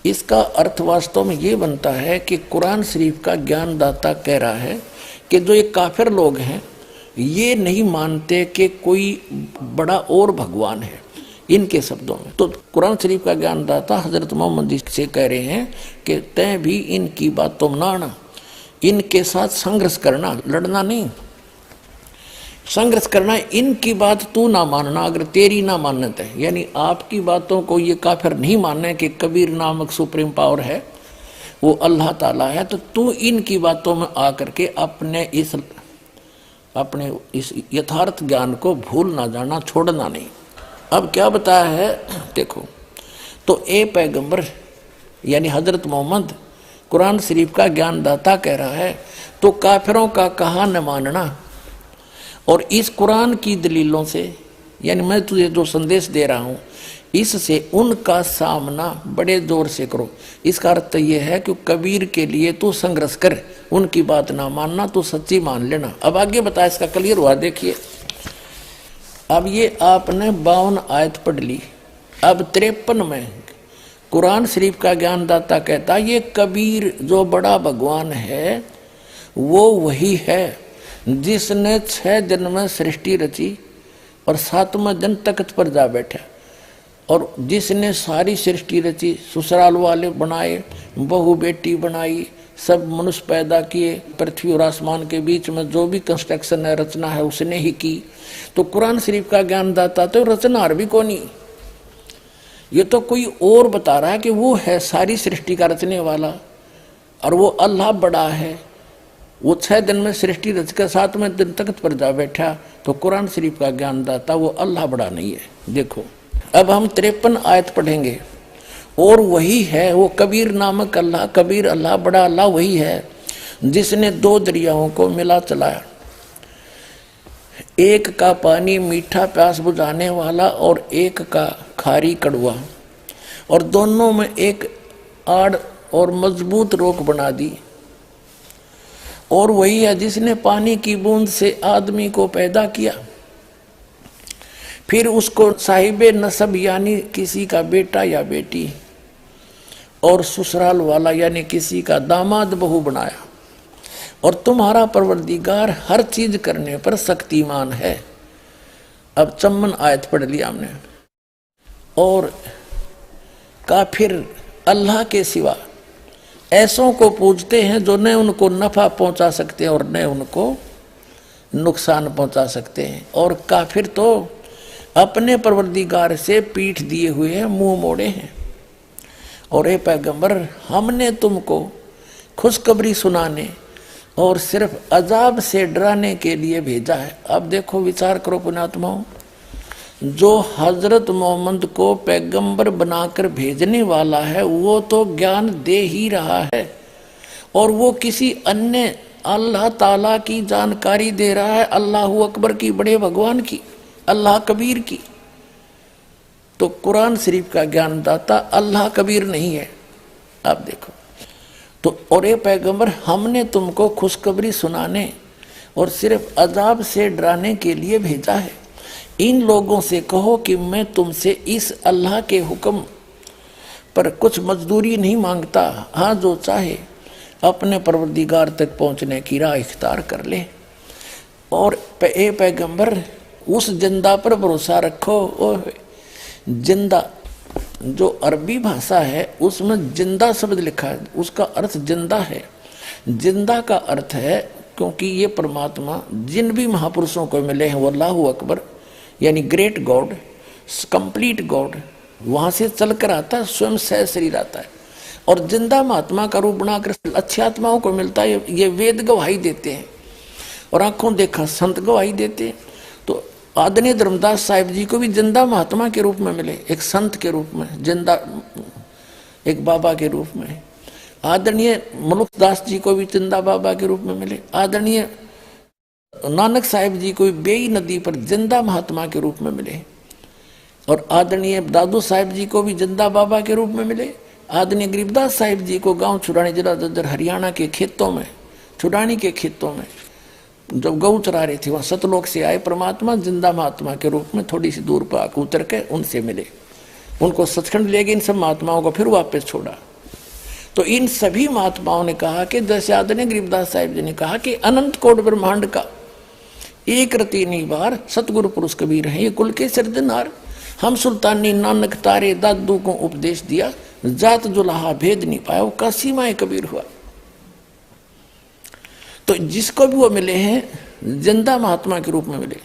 इसका अर्थ वास्तव में ये बनता है कि कुरान शरीफ का ज्ञानदाता कह रहा है कि जो ये काफिर लोग हैं ये नहीं मानते कि कोई बड़ा और भगवान है, इनके शब्दों में। तो कुरान शरीफ का ज्ञानदाता हजरत मोहम्मद से कह रहे हैं कि तय भी इनकी बातों में ना आना, इनके साथ संघर्ष करना, लड़ना नहीं, संघर्ष करना, इनकी बात तू ना मानना अगर तेरी ना मान्यता है, यानी आपकी बातों को ये काफिर नहीं मानना कि कबीर नामक सुप्रीम पावर है, वो अल्लाह ताला है, तो तू इनकी बातों में आकर के अपने इस यथार्थ ज्ञान को भूल ना जाना, छोड़ना नहीं। अब क्या बताया है देखो, तो ए पैगंबर यानी हजरत मोहम्मद कुरान शरीफ का ज्ञानदाता कह रहा है तो काफिरों का कहा न मानना, और इस कुरान की दलीलों से, यानी मैं तुझे जो संदेश दे रहा हूं इससे उनका सामना बड़े जोर से करो। इसका अर्थ यह है कि कबीर के लिए तू संघर्ष कर, उनकी बात ना मानना, तू सच्ची मान लेना। अब आगे बताया, इसका क्लियर हुआ, देखिए। अब ये आपने 52 आयत पढ़ ली। अब 53 में कुरान शरीफ का ज्ञानदाता कहता ये कबीर जो बड़ा भगवान है वो वही है जिसने 6 दिन में सृष्टि रची और 7वें दिन तख्त पर जा बैठा, और जिसने सारी सृष्टि रची, ससुराल वाले बनाए, बहू बेटी बनाई, सब मनुष्य पैदा किए, पृथ्वी और आसमान के बीच में जो भी कंस्ट्रक्शन है, रचना है, उसने ही की। तो कुरान शरीफ का ज्ञानदाता तो रचनार भी कौन ही, ये तो कोई और बता रहा है कि वो है सारी सृष्टि का रचने वाला, और वो अल्लाह बड़ा है। वो 6 दिन में सृष्टि रच कर 7वें दिन तख्त पर जा बैठा, तो कुरान शरीफ का ज्ञानदाता वो अल्लाह बड़ा नहीं है। देखो अब हम 53 आयत पढ़ेंगे, और वही है वो कबीर नामक अल्लाह, कबीर अल्लाह, बड़ा अल्लाह वही है जिसने 2 दरियाओं को मिला चलाया, एक का पानी मीठा प्यास बुझाने वाला और एक का खारी कड़वा, और दोनों में एक आड़ और मजबूत रोक बना दी। और वही है जिसने पानी की बूंद से आदमी को पैदा किया, फिर उसको साहिबे नसब यानी किसी का बेटा या बेटी, और ससुराल वाला यानी किसी का दामाद बहू बनाया, और तुम्हारा परवरदिगार हर चीज करने पर शक्तिमान है। अब 54 आयत पढ़ लिया हमने। और काफिर अल्लाह के सिवा ऐसों को पूजते हैं जो न उनको नफा पहुंचा सकते हैं और न उनको नुकसान पहुंचा सकते हैं, और काफिर तो अपने परवरदिगार से पीठ दिए हुए हैं, मुंह मोड़े हैं। और ए पैगंबर हमने तुमको खुशखबरी सुनाने और सिर्फ अजाब से डराने के लिए भेजा है। अब देखो विचार करो पुण्यात्माओं, जो हजरत मोहम्मद को पैगंबर बनाकर भेजने वाला है वो तो ज्ञान दे ही रहा है, और वो किसी अन्य अल्लाह ताला की जानकारी दे रहा है, अल्लाह अकबर की, बड़े भगवान की, अल्लाह कबीर की। तो कुरान शरीफ का ज्ञानदाता अल्लाह कबीर नहीं है। आप देखो तो, और ये पैगंबर हमने तुमको खुशखबरी सुनाने और सिर्फ अजाब से डराने के लिए भेजा है। इन लोगों से कहो कि मैं तुमसे इस अल्लाह के हुक्म पर कुछ मजदूरी नहीं मांगता। हाँ, जो चाहे अपने परवरदिगार तक पहुंचने की राह इख्तियार कर ले। और ए पैगंबर, उस जिंदा पर भरोसा रखो। और जिंदा जो अरबी भाषा है उसमें जिंदा शब्द लिखा है, उसका अर्थ जिंदा है। जिंदा का अर्थ है, क्योंकि ये परमात्मा जिन भी महापुरुषों को मिले हैं वो अल्लाह अकबर यानी ग्रेट गॉड, कंप्लीट गॉड, वहां से चलकर आता है, स्वयं सह शरीर आता है और जिंदा महात्मा का रूप बनाकर अच्छी आत्माओं को मिलता है। ये वेद गवाही देते हैं और आंखों देखा संत गवाही देते हैं। तो आदरणीय धर्मदास साहिब जी को भी जिंदा महात्मा के रूप में मिले, एक संत के रूप में, जिंदा एक बाबा के रूप में। आदरणीय मनुखदास जी को भी जिंदा बाबा के रूप में मिले। आदरणीय नानक साहिब जी को भी बेई नदी पर जिंदा महात्मा के रूप में मिले। और आदरणीय दादू साहिब जी को भी जिंदा बाबा के रूप में मिले। आदरणीय गरीबदास साहिब जी को गांव छुड़ानी जिला ददर हरियाणा के खेतों में, छुड़ानी के खेतों में जब गऊ चरा रहे थे, वहां सतलोक से आए परमात्मा जिंदा महात्मा के रूप में थोड़ी सी दूर पर आकर उतर के उनसे मिले। उनको सचखंड ले गए, इन सब महात्माओं को फिर वापस छोड़ा। तो इन सभी महात्माओं ने कहा कि जैसे आदरणीय गरीबदास साहिब जी ने कहा कि अनंत कोट ब्रह्मांड का एक रति निवार सतगुरु पुरुष कबीर है, ये कुल के सिरजनहार। हम सुल्तानी नानक तारे दादू को उपदेश दिया, जात जुलाहा भेद नहीं पाया, वो काशी माए कबीर हुआ। तो जिसको भी वो मिले हैं जिंदा महात्मा के रूप में मिले।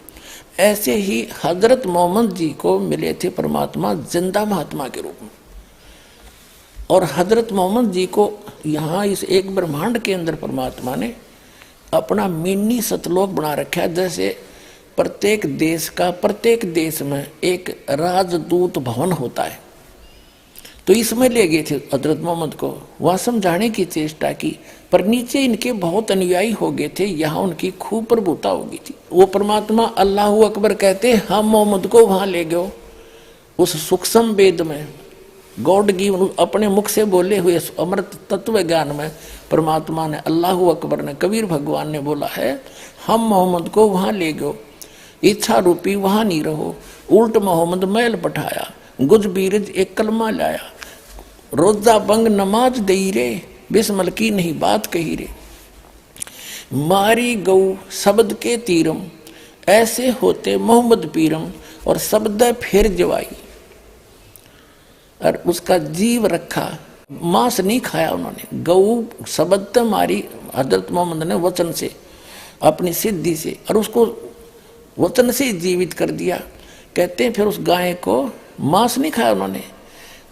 ऐसे ही हजरत मोहम्मद जी को मिले थे परमात्मा जिंदा महात्मा के रूप में। और हजरत मोहम्मद जी को यहाँ इस एक ब्रह्मांड के अंदर परमात्मा ने अपना मिनी सतलोक बना रखा है। जैसे प्रत्येक देश का प्रत्येक देश में एक राजदूत भवन होता है, तो इसमें ले गए थे हजरत मोहम्मद को, वह समझाने की चेष्टा की, पर नीचे इनके बहुत अनुयायी हो गए थे, यहाँ उनकी खूब प्रभुता हो गई थी। वो परमात्मा अल्लाह अकबर कहते हम मोहम्मद को वहां ले गए उस सूक्ष्म वेद में, गॉड गिवन अपने मुख से बोले हुए अमृत तत्व ज्ञान में परमात्मा ने, अल्लाह अकबर ने, कबीर भगवान ने बोला है हम मोहम्मद को वहां ले गए, इच्छा रूपी वहां नहीं रहो। उल्ट मोहम्मद मैल पठाया, गुज बीरज एक कलमा लाया, रोजा बंग नमाज दई रे, बिस्मल की नहीं बात कही रे। मारी गऊ शब्द के तीरम, ऐसे होते मोहम्मद पीरम, और शब्द फिर जवाई, और उसका जीव रखा, मांस नहीं खाया उन्होंने। गऊ शब्द मारी हजरत मोहम्मद ने वचन से, अपनी सिद्धि से, और उसको वचन से जीवित कर दिया। कहते हैं फिर उस गाय को मांस नहीं खाया उन्होंने,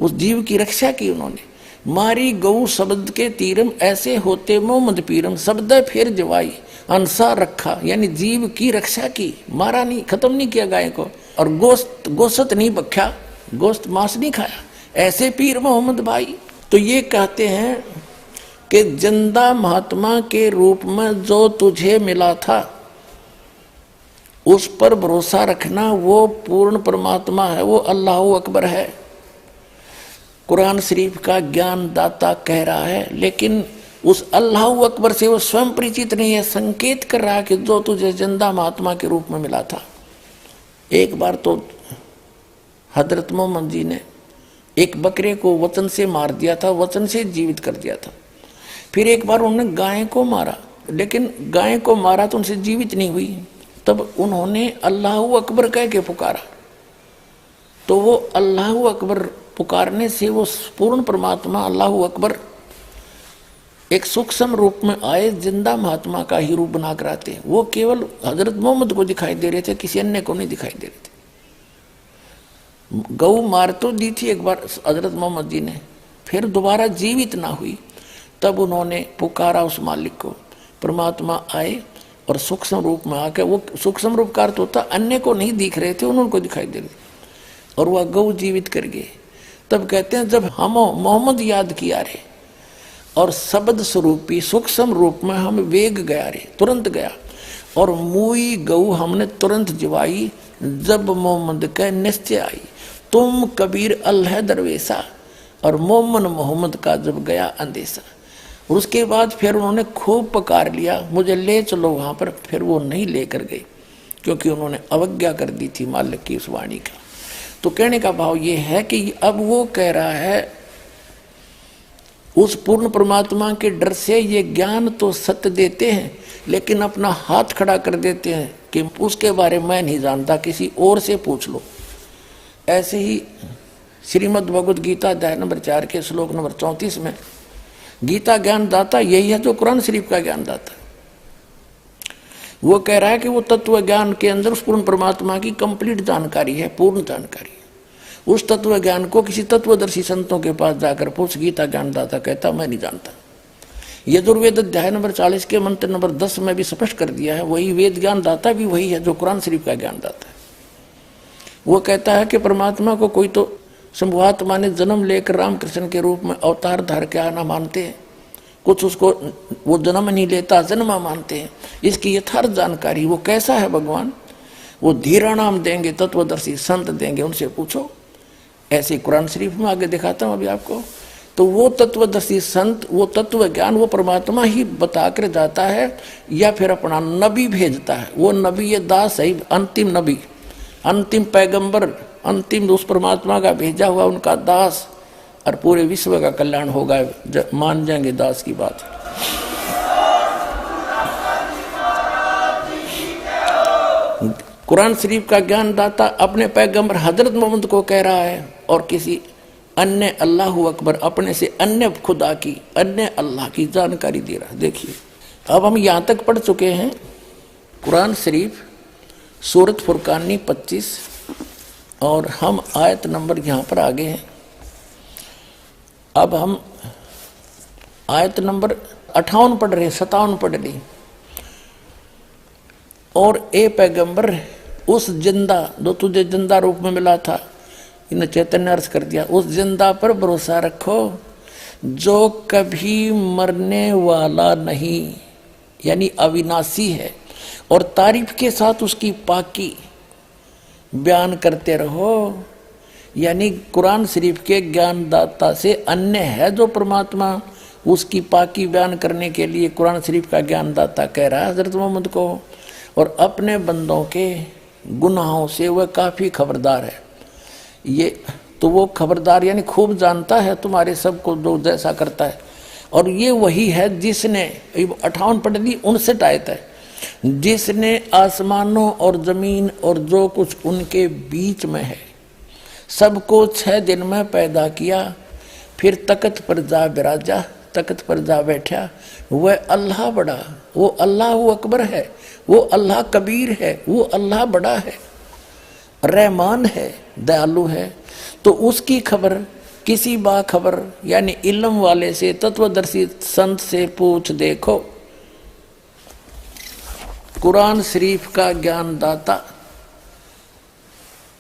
उस जीव की रक्षा की उन्होंने। मारी गऊ शब्द के तीरम, ऐसे होते मोहम्मद पीरम, शब्द फिर जवाई, अंसा रखा, यानी जीव की रक्षा की, मारा नहीं, खत्म नहीं किया गाय को। और गोश्त नहीं बख्या, गोश्त मांस नहीं खाया, ऐसे पीर मोहम्मद भाई। तो ये कहते हैं कि जिंदा महात्मा के रूप में जो तुझे मिला था उस पर भरोसा रखना, वो पूर्ण परमात्मा है, वो अल्लाह अकबर है। कुरान शरीफ का ज्ञान दाता कह रहा है, लेकिन उस अल्लाह अकबर से वो स्वयं परिचित नहीं है, संकेत कर रहा है कि जो तुझे जिंदा महात्मा के रूप में मिला था। एक बार तो हजरत मोहम्मद जी ने एक बकरे को वचन से मार दिया था, वचन से जीवित कर दिया था। फिर एक बार उन्होंने गाय को मारा, लेकिन गाय को मारा तो उनसे जीवित नहीं हुई, तब उन्होंने अल्लाह अकबर कह के पुकारा। तो वो अल्लाह अकबर पुकारने से वो पूर्ण परमात्मा अल्लाह अकबर एक सूक्ष्म रूप में आए, जिंदा महात्मा का ही रूप बनाकर आते। वो केवल हजरत मोहम्मद को दिखाई दे रहे थे, किसी अन्य को नहीं दिखाई दे रहे थे। गऊ मार तो दी थी एक बार हजरत मोहम्मद जी ने, फिर दोबारा जीवित ना हुई, तब उन्होंने पुकारा उस मालिक को। परमात्मा आए और सूक्ष्म रूप में आके, वो सूक्ष्म रूप का अर्थ होता अन्य को नहीं दिख रहे थे, उनको दिखाई दे रहे, और वह गऊ जीवित कर गए। तब कहते हैं जब हम मोहम्मद याद किया रे और शब्द स्वरूपी सूक्ष्म रूप में हम वेग गया रे, तुरंत गया, और मुई गऊ हमने तुरंत जवाई, जब मोहम्मद का निश्चय आई। तुम कबीर अल्लाह दरवेशा और मोमन मोहम्मद का जब गया अंदेशा। और उसके बाद फिर उन्होंने खूब पुकार लिया, मुझे ले चलो वहाँ पर। फिर वो नहीं लेकर गए क्योंकि उन्होंने अवज्ञा कर दी थी मालिक की उस वाणी का। तो कहने का भाव ये है कि अब वो कह रहा है उस पूर्ण परमात्मा के डर से ये ज्ञान तो सत्य देते हैं, लेकिन अपना हाथ खड़ा कर देते हैं कि उसके बारे में मैं नहीं जानता, किसी और से पूछ लो। ऐसे ही श्रीमद् भगवद गीता अध्याय नंबर 4 के श्लोक नंबर 34 में गीता ज्ञान दाता यही है जो कुरान शरीफ का ज्ञान दाता है। वो कह रहा है कि वो तत्व ज्ञान के अंदर उस पूर्ण परमात्मा की कंप्लीट जानकारी है, पूर्ण जानकारी है। उस तत्व ज्ञान को किसी तत्वदर्शी संतों के पास जाकर पूछ, गीता ज्ञान दाता कहता मैं नहीं जानता। यजुर्वेद अध्याय नंबर 40 के मंत्र नंबर 10 में भी स्पष्ट कर दिया है, वही वेद ज्ञान दाता भी वही है जो कुरान शरीफ का ज्ञान दाता है। वो कहता है कि परमात्मा को कोई तो शंभुआत्मा ने जन्म लेकर रामकृष्ण के रूप में अवतार धार के आना मानते हैं, कुछ उसको वो जन्म नहीं लेता जन्मा मानते हैं। इसकी यथार्थ जानकारी वो कैसा है भगवान, वो धीरा नाम देंगे, तत्वदर्शी संत देंगे, उनसे पूछो। ऐसे कुरान शरीफ में आगे दिखाता हूँ अभी आपको। तो वो तत्वदर्शी संत, वो तत्व ज्ञान वो परमात्मा ही बता कर जाता है या फिर अपना नबी भेजता है। वो नबी ये दास है, अंतिम नबी, अंतिम पैगंबर, अंतिम उस परमात्मा का भेजा हुआ उनका दास, और पूरे विश्व का कल्याण होगा, मान जाएंगे दास की बात। कुरान शरीफ का ज्ञान दाता अपने पैगंबर हजरत मोहम्मद को कह रहा है और किसी अन्य अल्लाह अकबर अपने से अन्य खुदा की, अन्य अल्लाह की जानकारी दे रहा है। देखिए अब हम यहाँ तक पढ़ चुके हैं कुरान शरीफ सूरत फुरकानी 25 और हम आयत नंबर यहाँ पर आगे हैं। अब हम आयत नंबर 58 पढ़ रहे, 57 पढ़ रही। और ए पैगंबर उस जिंदा जो तुझे जिंदा रूप में मिला था, इन्हें चैतन्य अर्थ कर दिया, उस जिंदा पर भरोसा रखो जो कभी मरने वाला नहीं, यानी अविनाशी है, और तारीफ के साथ उसकी पाकी बयान करते रहो। यानी कुरान शरीफ के ज्ञानदाता से अन्य है जो परमात्मा, उसकी पाकी बयान करने के लिए कुरान शरीफ का ज्ञानदाता कह रहा है हजरत मोहम्मद को। और अपने बंदों के गुनाहों से वह काफ़ी खबरदार है। ये तो वो खबरदार यानी खूब जानता है तुम्हारे सबको जो जैसा करता है। और ये वही है जिसने 58 पढ़ ली, 59 आयत है, जिसने आसमानों और जमीन और जो कुछ उनके बीच में है सबको 6 दिन में पैदा किया, फिर तख्त पर जा बिराजा, तख्त पर जा बैठा। वह अल्लाह बड़ा, वो अल्लाह अकबर है, वो अल्लाह कबीर है, वो अल्लाह बड़ा है, रहमान है, दयालु है। तो उसकी खबर किसी बाखबर यानी इल्म वाले से, तत्वदर्शी संत से पूछ देखो। कुरान शरीफ का ज्ञानदाता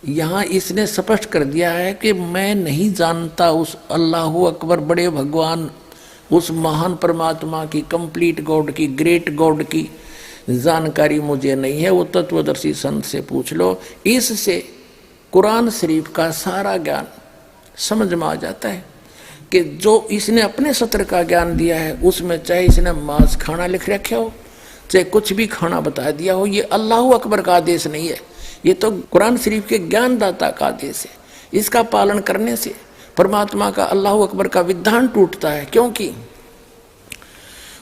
यहाँ इसने स्पष्ट कर दिया है कि मैं नहीं जानता उस अल्लाह अकबर बड़े भगवान, उस महान परमात्मा की, कंप्लीट गॉड की, ग्रेट गॉड की जानकारी मुझे नहीं है, वो तत्वदर्शी संत से पूछ लो। इससे कुरान शरीफ का सारा ज्ञान समझ में आ जाता है कि जो इसने अपने सत्र का ज्ञान दिया है उसमें चाहे इसने मांस खाना लिख रखा हो, चाहे कुछ भी खाना बता दिया हो, ये अल्लाह अकबर का आदेश नहीं है, ये तो कुरान शरीफ के ज्ञानदाता का आदेश है। इसका पालन करने से परमात्मा का अल्लाह अकबर का विधान टूटता है, क्योंकि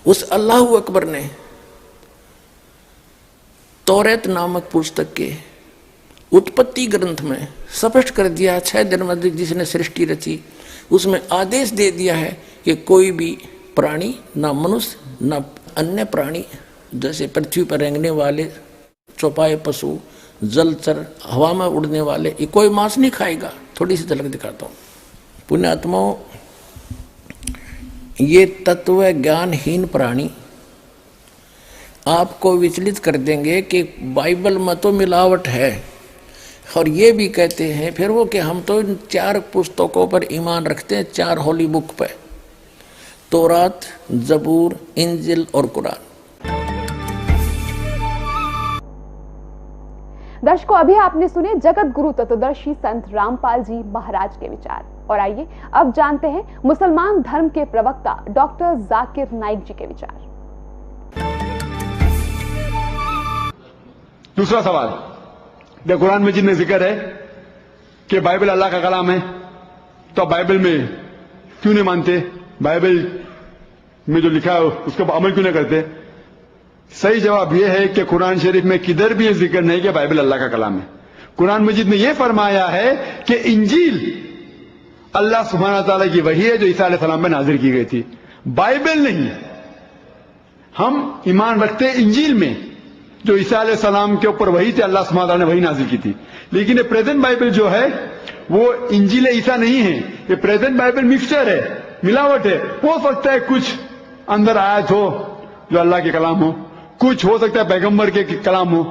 उस अल्लाह अकबर ने तौरात नामक पुस्तक के उत्पत्ति ग्रंथ में स्पष्ट कर दिया, 6 दिन में जिसने सृष्टि रची उसमें आदेश दे दिया है कि कोई भी प्राणी, ना मनुष्य ना अन्य प्राणी, जैसे पृथ्वी पर रेंगने वाले चौपाए पशु, जलचर, हवा में उड़ने वाले, ये कोई मांस नहीं खाएगा। थोड़ी सी झलक दिखाता हूँ। पुण्यात्माओं, ये तत्व ज्ञानहीन प्राणी आपको विचलित कर देंगे कि बाइबल में तो मिलावट है, और ये भी कहते हैं फिर वो कि हम तो इन 4 पुस्तकों पर ईमान रखते हैं, 4 होली बुक पे, तौरात, जबूर, इंजिल और कुरान। दर्शकों, अभी आपने सुने जगत गुरु तत्वदर्शी संत रामपाल जी महाराज के विचार। और आइए अब जानते हैं मुसलमान धर्म के प्रवक्ता डॉक्टर जाकिर नाइक जी के विचार। दूसरा सवाल, कुरान मजीद में जिक्र है कि बाइबल अल्लाह का कलाम है, तो बाइबल में क्यों नहीं मानते? बाइबल में जो लिखा है उसके अमल क्यों नहीं करते? सही जवाब यह है कि कुरान शरीफ में किधर भी यह जिक्र नहीं कि बाइबल अल्लाह का कलाम है। कुरान मजीद में यह फरमाया है कि इंजील अल्लाह सुब्हानहू तआला की वही है जो ईसा अलैहिस्सलाम पे नाजिल की गई थी, बाइबल नहीं। हम ईमान रखते हैं इंजील में जो ईसा अलैहिस्सलाम के ऊपर वही थे, अल्लाह सुब्हानहू तआला ने वही नाजिल की थी। लेकिन ये प्रेजेंट बाइबल जो है वो इंजील ईसा नहीं है, ये प्रेजेंट बाइबल मिक्सचर है, मिलावट है। हो सकता है कुछ अंदर आयत हो जो अल्लाह के कलाम हो, कुछ हो सकता है पैगंबर के कलाम हो,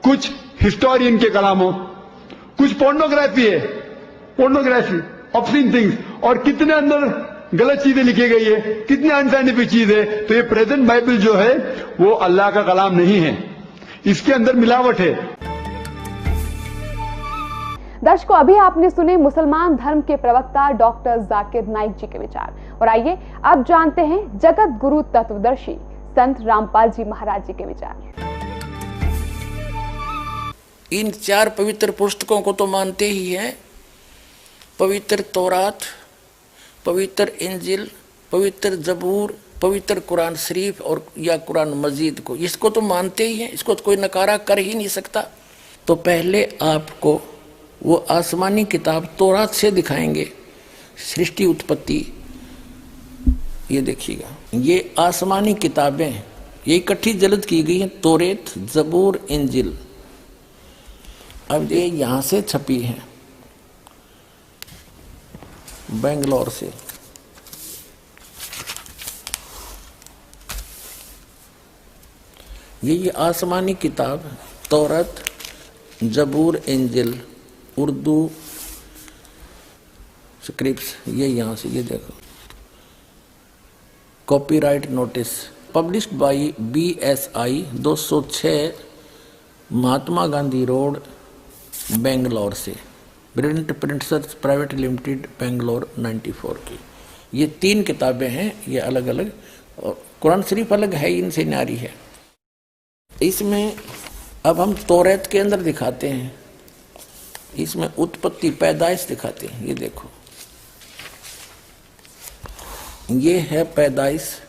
कुछ हिस्टोरियन के कलाम हो, कुछ पोर्नोग्राफी है, पोर्नोग्राफी ऑब्सीन थिंग्स, और कितने अंदर गलत चीजें लिखी गई है, कितने अनसाइंटिफिक चीज है। तो ये प्रेजेंट बाइबल जो है वो अल्लाह का कलाम नहीं है, इसके अंदर मिलावट है। दर्शकों, अभी आपने सुने मुसलमान धर्म के प्रवक्ता डॉक्टर जाकिर नाइक जी के विचार। और आइए अब जानते हैं जगत गुरु तत्वदर्शी संत रामपाल जी महाराज जी के विचार। इन 4 पवित्र पुस्तकों को तो मानते ही हैं, पवित्र तौरात, पवित्र इंजिल, पवित्र जबूर, पवित्र कुरान शरीफ और या कुरान मजीद को, इसको तो मानते ही हैं, इसको तो कोई नकारा कर ही नहीं सकता। तो पहले आपको वो आसमानी किताब तौरात से दिखाएंगे सृष्टि उत्पत्ति। ये देखिएगा, ये आसमानी किताबें ये इकट्ठी जल्द की गई हैं, तौरात, जबूर, इंजिल। अब ये यहां से छपी है बेंगलोर से। ये आसमानी किताब तौरात, जबूर, इंजिल, उर्दू स्क्रिप्ट्स, ये यहां से, ये देखो, copyright notice published by BSI 206 Mahatma Gandhi road Bangalore से, प्रिंटर्स प्राइवेट लिमिटेड बेंगलोर 94 की। ये 3 किताबें हैं, ये अलग अलग, और कुरान शरीफ अलग है, इनसे न्यारी है। इसमें अब हम तौरात के अंदर दिखाते हैं, इसमें उत्पत्ति पैदाइश दिखाते हैं। ये देखो, ये है पैदाइश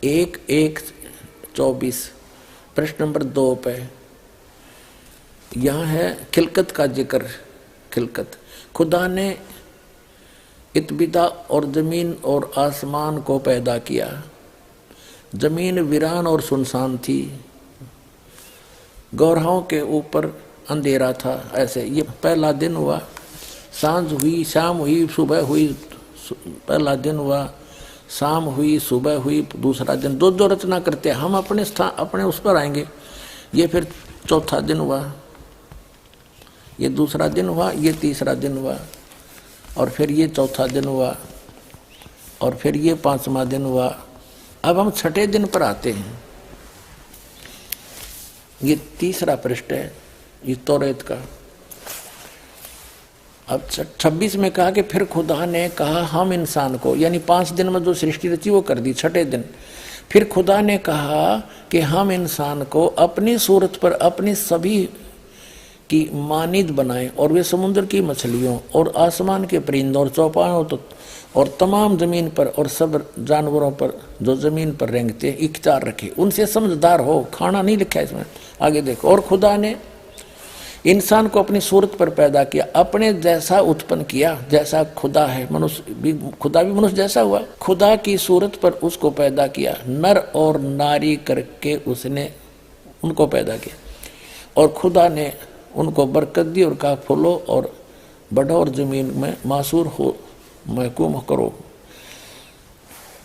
1:1:24 प्रश्न नंबर 2 पे। यहां है खिलकत का जिक्र। खिलकत, खुदा ने इत्बिदा और जमीन और आसमान को पैदा किया। जमीन वीरान और सुनसान थी, गौरवों के ऊपर अंधेरा था। ऐसे ये पहला दिन हुआ, सांझ हुई, शाम हुई, सुबह हुई, पहला दिन हुआ, शाम हुई, सुबह हुई, दूसरा दिन। दो रचना करते हैं हम, अपने स्थान अपने उस पर आएंगे। ये फिर चौथा दिन हुआ, ये दूसरा दिन हुआ, ये तीसरा दिन हुआ, और फिर ये चौथा दिन हुआ, और फिर ये 5वां दिन हुआ। अब हम 6ठे दिन पर आते हैं। ये तीसरा पृष्ठ है, ये तौरात का। अब 26 में कहा कि फिर खुदा ने कहा हम इंसान को, यानी 5 दिन में जो सृष्टि रची वो कर दी 6ठे दिन। फिर खुदा ने कहा कि हम इंसान को अपनी सूरत पर अपनी सभी की मानिद बनाएं, और वे समुद्र की मछलियों और आसमान के परिंदों और चौपायों और तमाम जमीन पर और सब जानवरों पर जो जमीन पर रेंगते इख्तियार रखे, उनसे समझदार हो। खाना नहीं लिखा इसमें, आगे देखो। और खुदा ने इंसान को अपनी सूरत पर पैदा किया, अपने जैसा उत्पन्न किया, जैसा खुदा है। मनुष्य भी, खुदा भी मनुष्य जैसा हुआ। खुदा की सूरत पर उसको पैदा किया, नर और नारी करके उसने उनको पैदा किया। और खुदा ने उनको बरकत दी और कहा फूलो और बढ़ो और जमीन में मासूर हो, महकूम करो,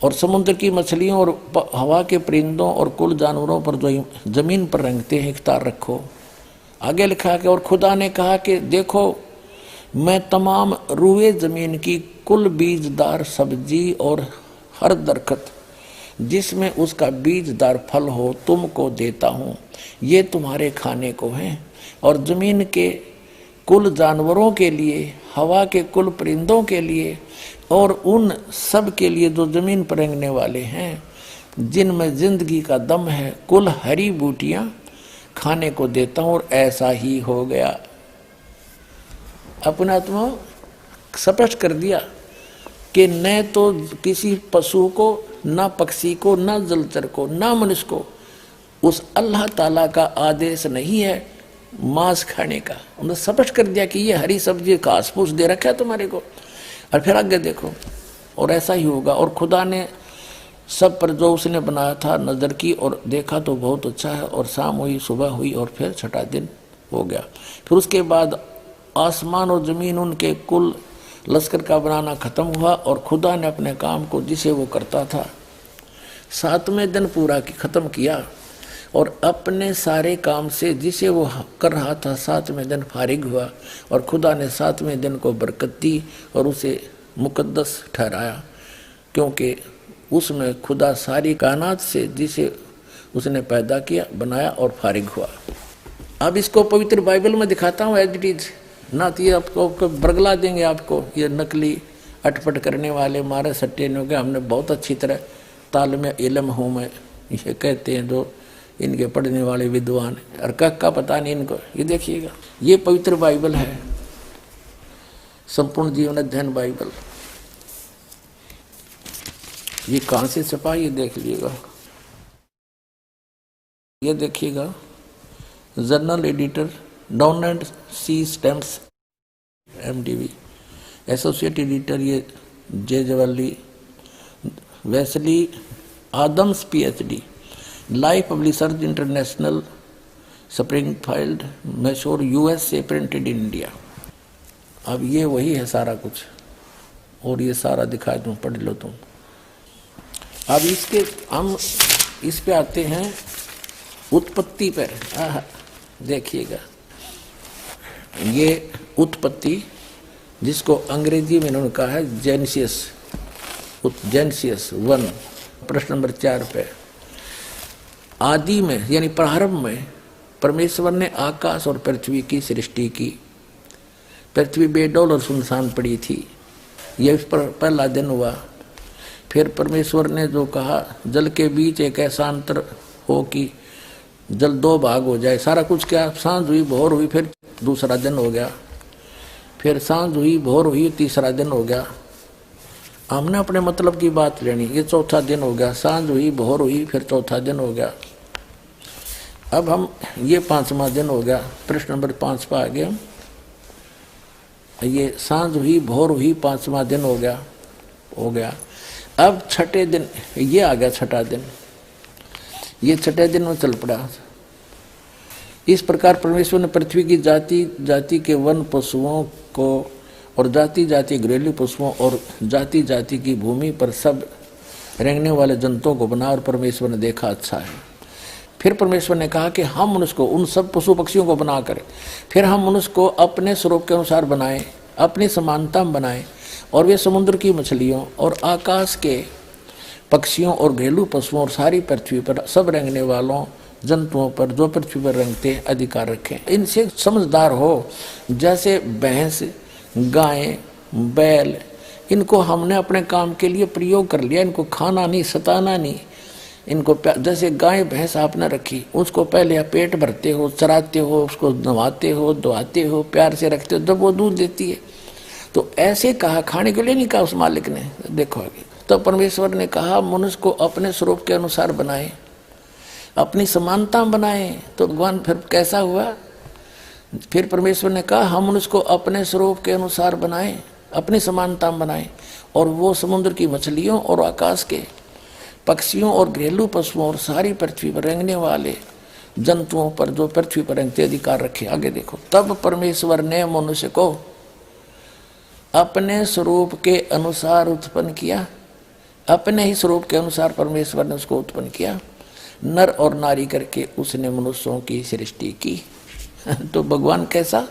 और समुद्र की मछलियों और हवा के परिंदों और कुल जानवरों पर जो जमीन पर रेंगते हैं इख्तियार रखो। आगे लिखा कि और खुदा ने कहा कि देखो मैं तमाम रूए जमीन की कुल बीजदार सब्जी और हर दरखत जिसमें उसका बीजदार फल हो तुमको देता हूँ, ये तुम्हारे खाने को है। और जमीन के कुल जानवरों के लिए, हवा के कुल परिंदों के लिए और उन सब के लिए जो जमीन पर रेंगने वाले हैं, जिनमें जिंदगी का दम है, कुल हरी बूटियां खाने को देता हूं। और ऐसा ही हो गया। अपने आत्मा स्पष्ट कर दिया कि न तो किसी पशु को, न पक्षी को, न जलचर को, न मनुष्य को उस अल्लाह ताला का आदेश नहीं है मांस खाने का। उन्होंने स्पष्ट कर दिया कि ये हरी सब्जी घास फूस दे रखा है तुम्हारे को। और फिर आगे देखो, और ऐसा ही होगा। और खुदा ने सब पर जो उसने बनाया था नजर की और देखा तो बहुत अच्छा है। और शाम हुई, सुबह हुई और फिर छठा दिन हो गया। फिर उसके बाद आसमान और जमीन उनके कुल लश्कर का बनाना खत्म हुआ और खुदा ने अपने काम को जिसे वो करता था 7वें दिन पूरा खत्म किया। और अपने सारे काम से जिसे वो कर रहा था 7वें दिन फारिग हुआ। और खुदा ने 7वें दिन को बरकत दी और उसे मुकद्दस ठहराया, क्योंकि उसमें खुदा सारी कायनात से जिसे उसने पैदा किया, बनाया और फारिग हुआ। अब इसको पवित्र बाइबल में दिखाता हूँ एज इट इज, ना तो ये आपको बरगला देंगे आपको, ये नकली अटपट करने वाले मारे सट्टे ने के हमने बहुत अच्छी तरह ताल में इलम हूँ मैं, ये कहते हैं जो इनके पढ़ने वाले विद्वान, और का पता नहीं इनको। ये देखिएगा, ये पवित्र बाइबल है, संपूर्ण जीवन अध्ययन बाइबल। ये कहाँ से छपा ये देख लीजिएगा। ये देखिएगा, journal editor Donald C Stamps MDV, associate editor ये जे जवली, Wesley Adams PhD, Life Publishers International, Springfield, Missouri USA, printed in India. अब ये वही है सारा कुछ, और ये सारा दिखा दूँ, पढ़ लो तुम। अब इसके हम इस पे आते हैं उत्पत्ति पर। देखिएगा, ये उत्पत्ति जिसको अंग्रेजी में इन्होंने कहा है जेनेसिस 1, प्रश्न नंबर 4 पे। आदि में यानी प्रारंभ में परमेश्वर ने आकाश और पृथ्वी की सृष्टि की। पृथ्वी बेडौल और सुनसान पड़ी थी, यह पहला दिन हुआ। फिर परमेश्वर ने जो कहा, जल के बीच एक ऐसा अंतर हो कि जल 2 भाग हो जाए। सारा कुछ क्या, सांझ हुई, भोर हुई, फिर दूसरा दिन हो गया। फिर सांझ हुई, भोर हुई, तीसरा दिन हो गया। हमने अपने मतलब की बात लेनी, ये चौथा दिन हो गया। सांझ हुई, भोर हुई, फिर चौथा दिन हो गया। अब हम ये 5वां दिन हो गया, प्रश्न नंबर 5 पर आ गए हम। ये सांझ हुई, भोर हुई, 5वां दिन हो गया। अब छठे दिन ये आ गया, छठा दिन। ये छठे दिन में चल पड़ा। इस प्रकार परमेश्वर ने पृथ्वी की जाति जाति के वन पशुओं को और जाति जाति घरेलू पशुओं और जाति जाति की भूमि पर सब रेंगने वाले जंतुओं को बना। और परमेश्वर ने देखा अच्छा है। फिर परमेश्वर ने कहा कि हम मनुष्य को, उन सब पशु पक्षियों को बना कर, फिर हम मनुष्य को अपने स्वरूप के अनुसार बनाएं, अपनी समानता में बनाएं। और वे समुद्र की मछलियों और आकाश के पक्षियों और घरेलू पशुओं और सारी पृथ्वी पर सब रेंगने वालों जंतुओं पर जो पृथ्वी पर रेंगते अधिकार रखें। इनसे समझदार हो, जैसे भैंस, गाय, बैल, इनको हमने अपने काम के लिए प्रयोग कर लिया। इनको खाना नहीं, सताना नहीं। इनको जैसे गाय भैंस आपने रखी, उसको पहले आप पेट भरते हो, चराते हो, उसको नहवाते हो, धोआते हो, प्यार से रखते हो, जब वो दूध देती है। तो ऐसे कहा, खाने के लिए नहीं कहा उस मालिक ने। देखो आगे, तो परमेश्वर ने कहा मनुष्य को अपने स्वरूप के अनुसार बनाए, अपनी समानता बनाए। तो भगवान फिर कैसा हुआ? फिर परमेश्वर ने कहा हम मनुष्य को अपने स्वरूप के अनुसार बनाए, अपनी समानता बनाए। और वो समुद्र की मछलियों और आकाश के पक्षियों और घरेलू पशुओं और सारी पृथ्वी पर रेंगने वाले जंतुओं पर जो पृथ्वी पर रेंगते अधिकार रखे। आगे देखो, तब परमेश्वर ने मनुष्य को अपने स्वरूप के अनुसार उत्पन्न किया। अपने ही स्वरूप के अनुसार परमेश्वर ने उसको उत्पन्न किया, नर और नारी करके उसने मनुष्यों की सृष्टि की। तो भगवान कैसा?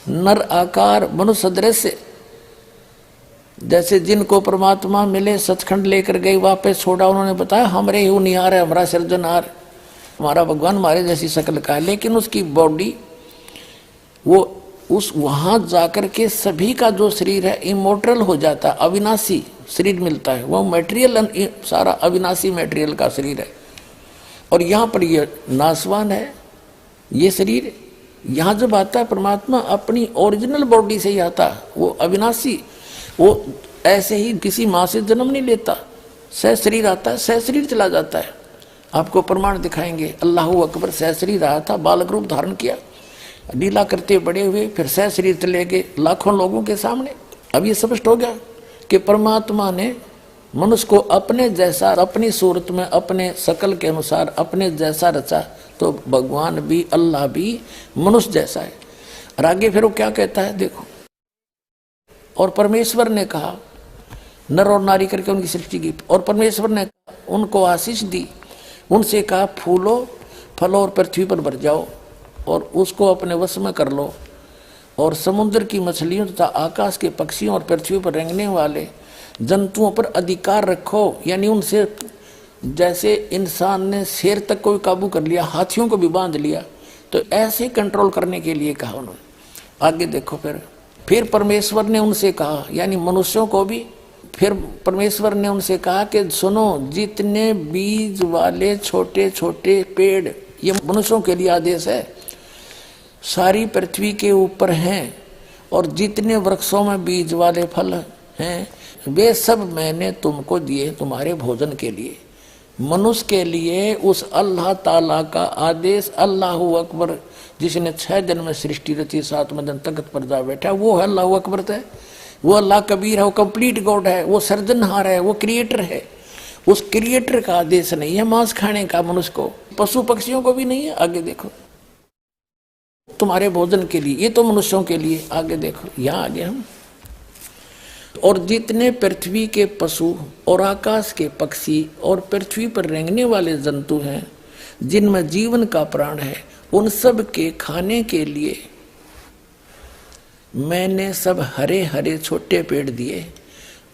नर आकार, मनुष्य सदृश, जैसे जिनको परमात्मा मिले सचखंड लेकर गए वापस छोड़ा, उन्होंने बताया हमरे ही निहार है, हमारा सृजनहार, हमारा भगवान हमारे जैसी शक्ल का है, लेकिन उसकी बॉडी वो उस वहां जाकर के सभी का जो शरीर है इमोर्टल हो जाता है, अविनाशी शरीर मिलता है, वो मटेरियल सारा अविनाशी मटेरियल का शरीर है। और यहाँ पर ये नासवान है ये शरीर। यहाँ जब आता है परमात्मा अपनी ओरिजिनल बॉडी से ही आता है, वो अविनाशी, वो ऐसे ही किसी माँ से जन्म नहीं लेता, सह शरीर आता है, सह शरीर चला जाता है। आपको प्रमाण दिखाएंगे, अल्लाहू अकबर सह शरीर आया था, बालक रूप धारण किया, लीला करते बड़े हुए, फिर सह शरीर चले गए लाखों लोगों के सामने। अब ये स्पष्ट हो गया कि परमात्मा ने मनुष्य को अपने जैसा, अपनी सूरत में, अपने शकल के अनुसार अपने जैसा रचा, तो भगवान भी अल्लाह भी मनुष्य जैसा है। और आगे फिर वो क्या कहता है देखो, और परमेश्वर ने कहा, नर और नारी करके उनकी सृष्टि की, और परमेश्वर ने उनको आशीष दी, उनसे कहा फूलो फलो और पृथ्वी पर भर जाओ और उसको अपने वश में कर लो, और समुद्र की मछलियों तथा आकाश के पक्षियों और पृथ्वी पर रेंगने वाले जंतुओं पर अधिकार रखो। यानी उनसे जैसे इंसान ने शेर तक को भी काबू कर लिया, हाथियों को भी बांध लिया, तो ऐसे कंट्रोल करने के लिए कहा उन्होंने। आगे देखो, फिर परमेश्वर ने उनसे कहा, यानी मनुष्यों को भी, फिर परमेश्वर ने उनसे कहा कि सुनो, जितने बीज वाले छोटे छोटे पेड़, ये मनुष्यों के लिए आदेश है, सारी पृथ्वी के ऊपर हैं, और जितने वृक्षों में बीज वाले फल हैं वे सब मैंने तुमको दिए तुम्हारे भोजन के लिए। मनुष्य के लिए उस अल्लाह ताला का आदेश, अल्लाहू अकबर, जिसने 6 दिन में सृष्टि रची, 7वें दिन तख्त पर जा बैठा, वो है अल्लाहू अकबर है, वो अल्लाह कबीर है, वो कंप्लीट गॉड है, वो सर्जनहार है, वो क्रिएटर है। उस क्रिएटर का आदेश नहीं है मांस खाने का मनुष्य को, पशु पक्षियों को भी नहीं है। आगे देखो, तुम्हारे भोजन के लिए, ये तो मनुष्यों के लिए। आगे देखो, यहाँ आगे हम, और जितने पृथ्वी के पशु और आकाश के पक्षी और पृथ्वी पर रेंगने वाले जंतु हैं, जिनमें जीवन का प्राण है, उन सब के खाने के लिए मैंने सब हरे हरे छोटे पेड़ दिए,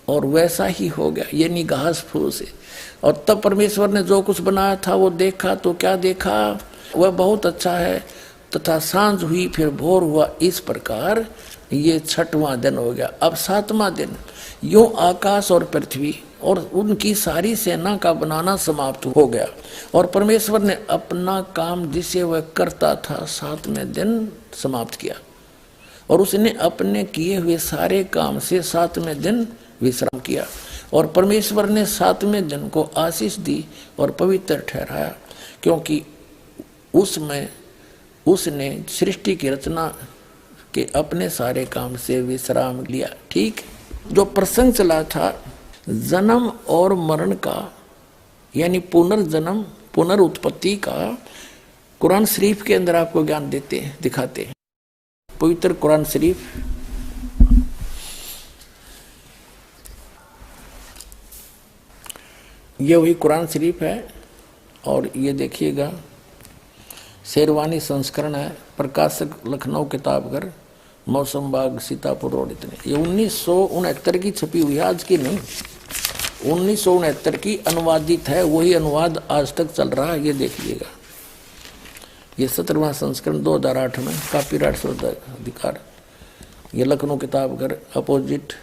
और वैसा ही हो गया, यानी घास फूस से। और तब परमेश्वर ने जो कुछ बनाया था वो देखा, तो क्या देखा, वह बहुत अच्छा है। तथा सांझ हुई, फिर भोर हुआ, इस प्रकार ये 6वां दिन हो गया। अब 7वां दिन, यूं आकाश और पृथ्वी और उनकी सारी सेना का बनाना समाप्त हो गया, और परमेश्वर ने अपना काम जिसे वह करता था 7वें दिन समाप्त किया, और उसने अपने किए हुए सारे काम से 7वें दिन विश्राम किया। और परमेश्वर ने 7वें दिन को आशीष दी और पवित्र ठहराया, क्योंकि उसमें उसने सृष्टि की रचना के अपने सारे काम से विश्राम लिया। ठीक, जो प्रसंग चला था जन्म और मरण का, यानी पुनर्जन्म पुनरुत्पत्ति का, कुरान शरीफ के अंदर आपको ज्ञान देते हैं, दिखाते हैं। पवित्र कुरान शरीफ, ये वही कुरान शरीफ है, और ये देखिएगा शेरवानी संस्करण है, प्रकाशक लखनऊ किताबघर, मौसम बाग, सीतापुर रोड। इतने, ये 1969 की छपी हुई है, आज की नहीं, 1969 की अनुवादित है, वही अनुवाद आज तक चल रहा है। ये देखिएगा, ये 17वां संस्करण 2008 में, कॉपीराइट अधिकार। ये Lucknow Kitabghar, opposite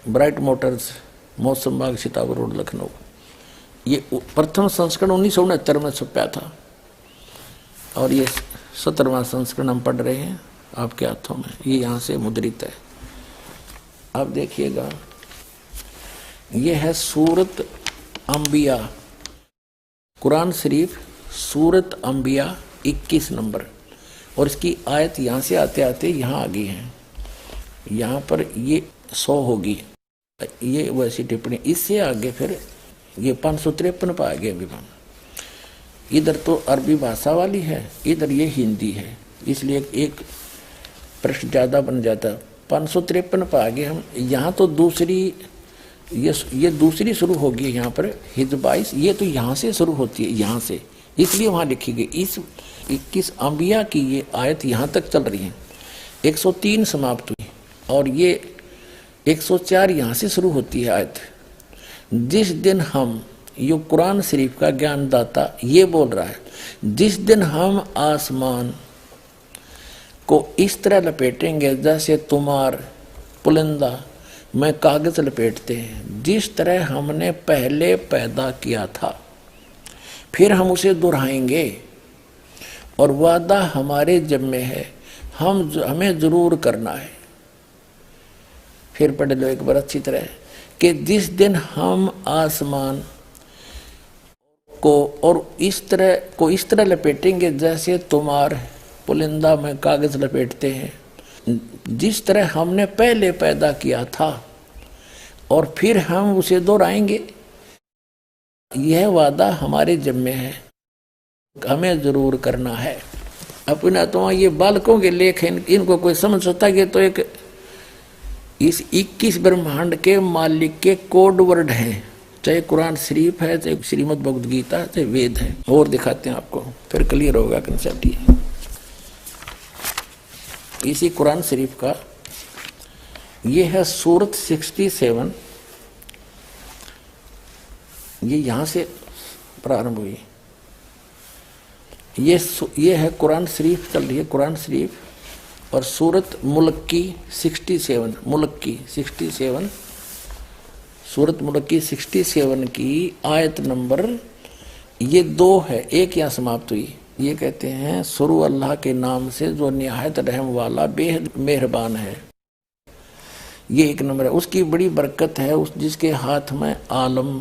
bright Motors, मौसम बाग, सीतापुर रोड, लखनऊ। ये प्रथम संस्करण 1969 में छपा था, और ये 17वां संस्करण हम पढ़ रहे हैं आपके हाथों में, ये यहाँ से मुद्रित है। आप देखिएगा, ये है सूरत अंबिया, कुरान शरीफ सूरत अंबिया 21 नंबर, और इसकी आयत यहाँ से आते आते यहाँ आ गई है। यहाँ पर ये 100 होगी, ये वैसी टिप्पणी। इससे आगे फिर ये 553 पर आ गए अभी। इधर तो अरबी भाषा वाली है, इधर ये हिंदी है, इसलिए एक प्रश्न ज़्यादा बन जाता। 553 पर आ गए हम। यहाँ तो दूसरी, ये दूसरी शुरू होगी यहाँ पर, हिज्र 22, ये तो यहाँ से शुरू होती है, यहाँ से, इसलिए वहाँ लिखी गई। इस 21 अंबिया की ये आयत यहाँ तक चल रही है, 103 समाप्त हुई, और ये 104 यहाँ से शुरू होती है आयत। जिस दिन हम, ये कुरान शरीफ का ज्ञानदाता ये बोल रहा है, जिस दिन हम आसमान को इस तरह लपेटेंगे जैसे तुम्हार पुलिंदा में कागज लपेटते हैं, जिस तरह हमने पहले पैदा किया था, फिर हम उसे दोहराएंगे और वादा हमारे जिम्मे है, हमें जरूर करना है। फिर पढ़ लो एक बार अच्छी तरह कि जिस दिन हम आसमान को और इस तरह लपेटेंगे जैसे तुम्हार पुलिंदा में कागज लपेटते हैं, जिस तरह हमने पहले पैदा किया था, और फिर हम उसे दोहराएंगे। यह वादा हमारे जिम्मे है, हमें जरूर करना है। अपना तो ये बालकों के लेख हैं, इनको कोई समझ सकता है? तो एक इस 21 ब्रह्मांड के मालिक के कोड वर्ड हैं, चाहे कुरान शरीफ है, चाहे श्रीमद् भगवद गीता, चाहे वेद है। और दिखाते हैं आपको, फिर क्लियर होगा कंसेप्ट। इसी कुरान शरीफ का ये है सूरत 67, ये यहां से प्रारंभ हुई। ये है कुरान शरीफ, चल रही है कुरान शरीफ, और सूरत मुल्क की 67, मुल्क की 67, सूरत मुल्क की 67 की आयत नंबर ये 2 है, एक यहाँ समाप्त हुई। ये कहते हैं शुरू अल्लाह के नाम से जो निहायत रहम वाला बेहद मेहरबान है। ये 1 नंबर है। उसकी बड़ी बरकत है, उस जिसके हाथ में आलम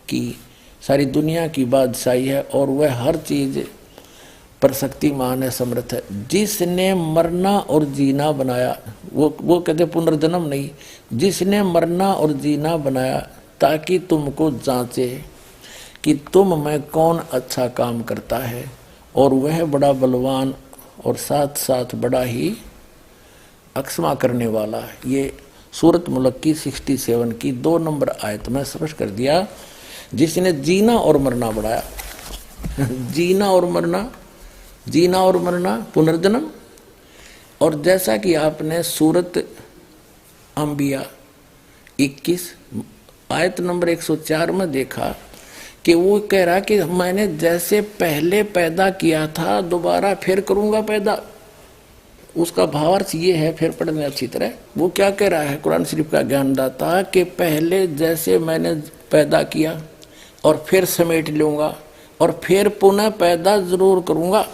की सारी दुनिया की बादशाही है और वह हर चीज पर शक्तिमान है, समर्थ है। जिसने मरना और जीना बनाया, वो कहते पुनर्जन्म नहीं, जिसने मरना और जीना बनाया ताकि तुमको जांचे कि तुम में कौन अच्छा काम करता है, और वह बड़ा बलवान और साथ साथ बड़ा ही अक्षमा करने वाला है। ये सूरत मुल्क की 67 की 2 नंबर आयत में स्पष्ट कर दिया। जिसने जीना और मरना बढ़ाया जीना और मरना पुनर्जन्म। और जैसा कि आपने सूरत अंबिया 21 आयत नंबर 104 में देखा कि वो कह रहा कि मैंने जैसे पहले पैदा किया था दोबारा फिर करूंगा पैदा। उसका भावार्थ ये है, फिर पढ़ने अच्छी तरह। वो क्या कह रहा है कुरान शरीफ का ज्ञानदाता कि पहले जैसे मैंने पैदा किया और फिर समेट लूंगा और फिर पुनः पैदा जरूर करूंगा।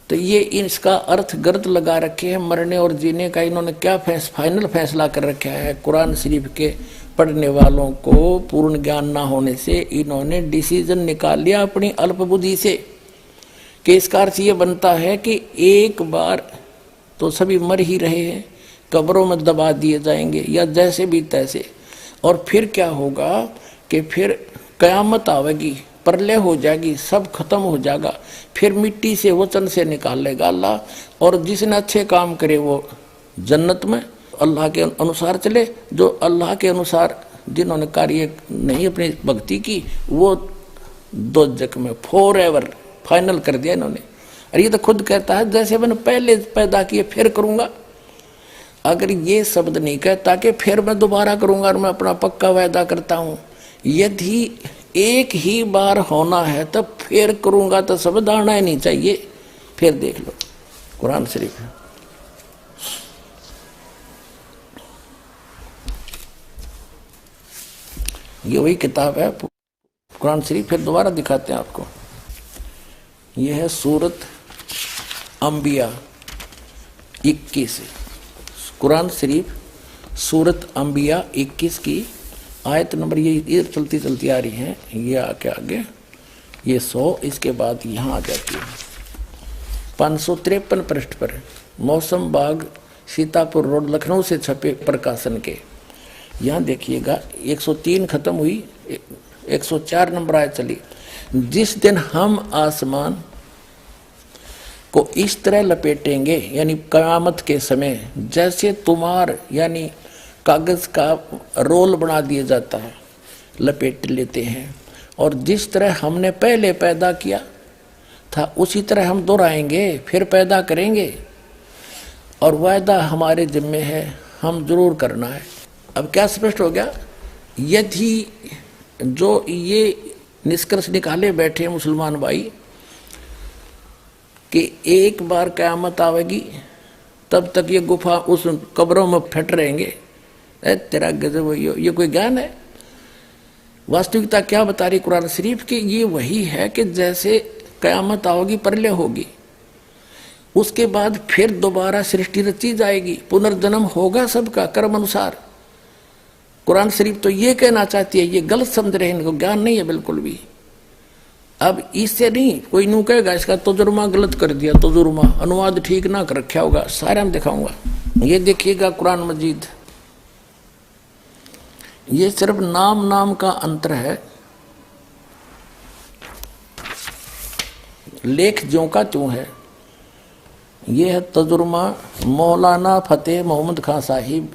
तो ये इसका अर्थ गलत लगा रखे हैं। मरने और जीने का इन्होंने क्या फाइनल फैसला कर रखा है? कुरान शरीफ के पढ़ने वालों को पूर्ण ज्ञान ना होने से इन्होंने डिसीजन निकाल लिया अपनी अल्प बुद्धि से कि इसका अर्थ ये बनता है कि एक बार तो सभी मर ही रहे हैं, कब्रों में दबा दिए जाएंगे या जैसे भी तैसे, और फिर क्या होगा कि फिर कयामत आवेगी, प्रलय हो जाएगी, सब खत्म हो जाएगा, फिर मिट्टी से वचन से निकाल लेगा अल्लाह। और जिसने अच्छे काम करे वो जन्नत में अल्लाह के अनुसार चले, जो अल्लाह के अनुसार जिन्होंने कार्य नहीं अपनी भक्ति की वो दोजख में फॉरएवर फाइनल कर दिया इन्होंने। और ये तो खुद कहता है जैसे मैंने पहले पैदा किए फिर करूंगा। अगर ये शब्द नहीं कहता कि फिर मैं दोबारा करूंगा और मैं अपना पक्का वायदा करता हूं, यदि एक ही बार होना है तब फिर करूंगा तो शब्द आना ही नहीं चाहिए। फिर देख लो कुरान शरीफ है, ये वही किताब है कुरान शरीफ। फिर दोबारा दिखाते हैं आपको। यह है सूरत अंबिया 21, कुरान शरीफ सूरत अंबिया 21 की आयत नंबर ये चलती चलती आ रही है। ये आगे ये 100, इसके बाद यहाँ आ जाती है 553 पृष्ठ पर। मौसम बाग सीतापुर रोड लखनऊ से छपे प्रकाशन के। यहाँ देखिएगा 103 खत्म हुई, 104 नंबर आयत चली। जिस दिन हम आसमान को इस तरह लपेटेंगे, यानी क़यामत के समय, जैसे तुम्हार यानी कागज का रोल बना दिया जाता है, लपेट लेते हैं, और जिस तरह हमने पहले पैदा किया था उसी तरह हम दोहराएंगे, फिर पैदा करेंगे, और वायदा हमारे जिम्मे है, हम जरूर करना है। अब क्या स्पष्ट हो गया, यदि जो ये निष्कर्ष निकाले बैठे मुसलमान भाई कि एक बार क़यामत आवेगी तब तक ये गुफा उस कब्रों में फट रहेंगे, तेरा गजब, ये कोई ज्ञान है? वास्तविकता क्या बता रही कुरान शरीफ की? ये वही है कि जैसे क़यामत आओगी, प्रलय होगी, उसके बाद फिर दोबारा सृष्टि रची जाएगी, पुनर्जन्म होगा सबका कर्म अनुसार। कुरान शरीफ तो ये कहना चाहती है, ये गलत समझ रहे हैं, इनको ज्ञान नहीं है बिल्कुल भी। अब इससे नहीं कोई नू कहेगा इसका तजुर्मा गलत कर दिया, तजुर्मा अनुवाद ठीक ना कर रखा होगा, सारा हम दिखाऊंगा। ये देखिएगा कुरान मजीद, ये सिर्फ नाम नाम का अंतर है, लेख ज्यों का त्यों है। ये है तजुर्मा मौलाना फतेह मोहम्मद खान साहिब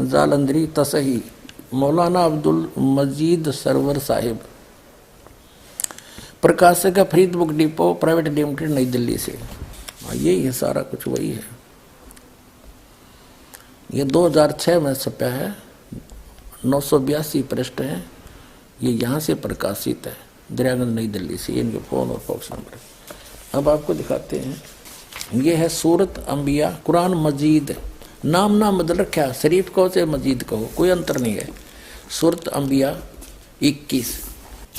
जालंधरी तसही, मौलाना अब्दुल मजीद सरवर साहिब, प्रकाशक Farid book depot private limited नई दिल्ली से। यही है सारा कुछ, वही है। ये 2006 में छपा है, 982 पृष्ठ है, ये यहाँ से प्रकाशित है, दरियागंज नई दिल्ली से। इनके फ़ोन और फॉक्स नंबर अब आपको दिखाते हैं। ये है सूरत अंबिया, कुरान मजीद, नाम ना बदल रखा, शरीफ कहो चाहे मजीद कहो, कोई अंतर नहीं है। सूरत अंबिया 21।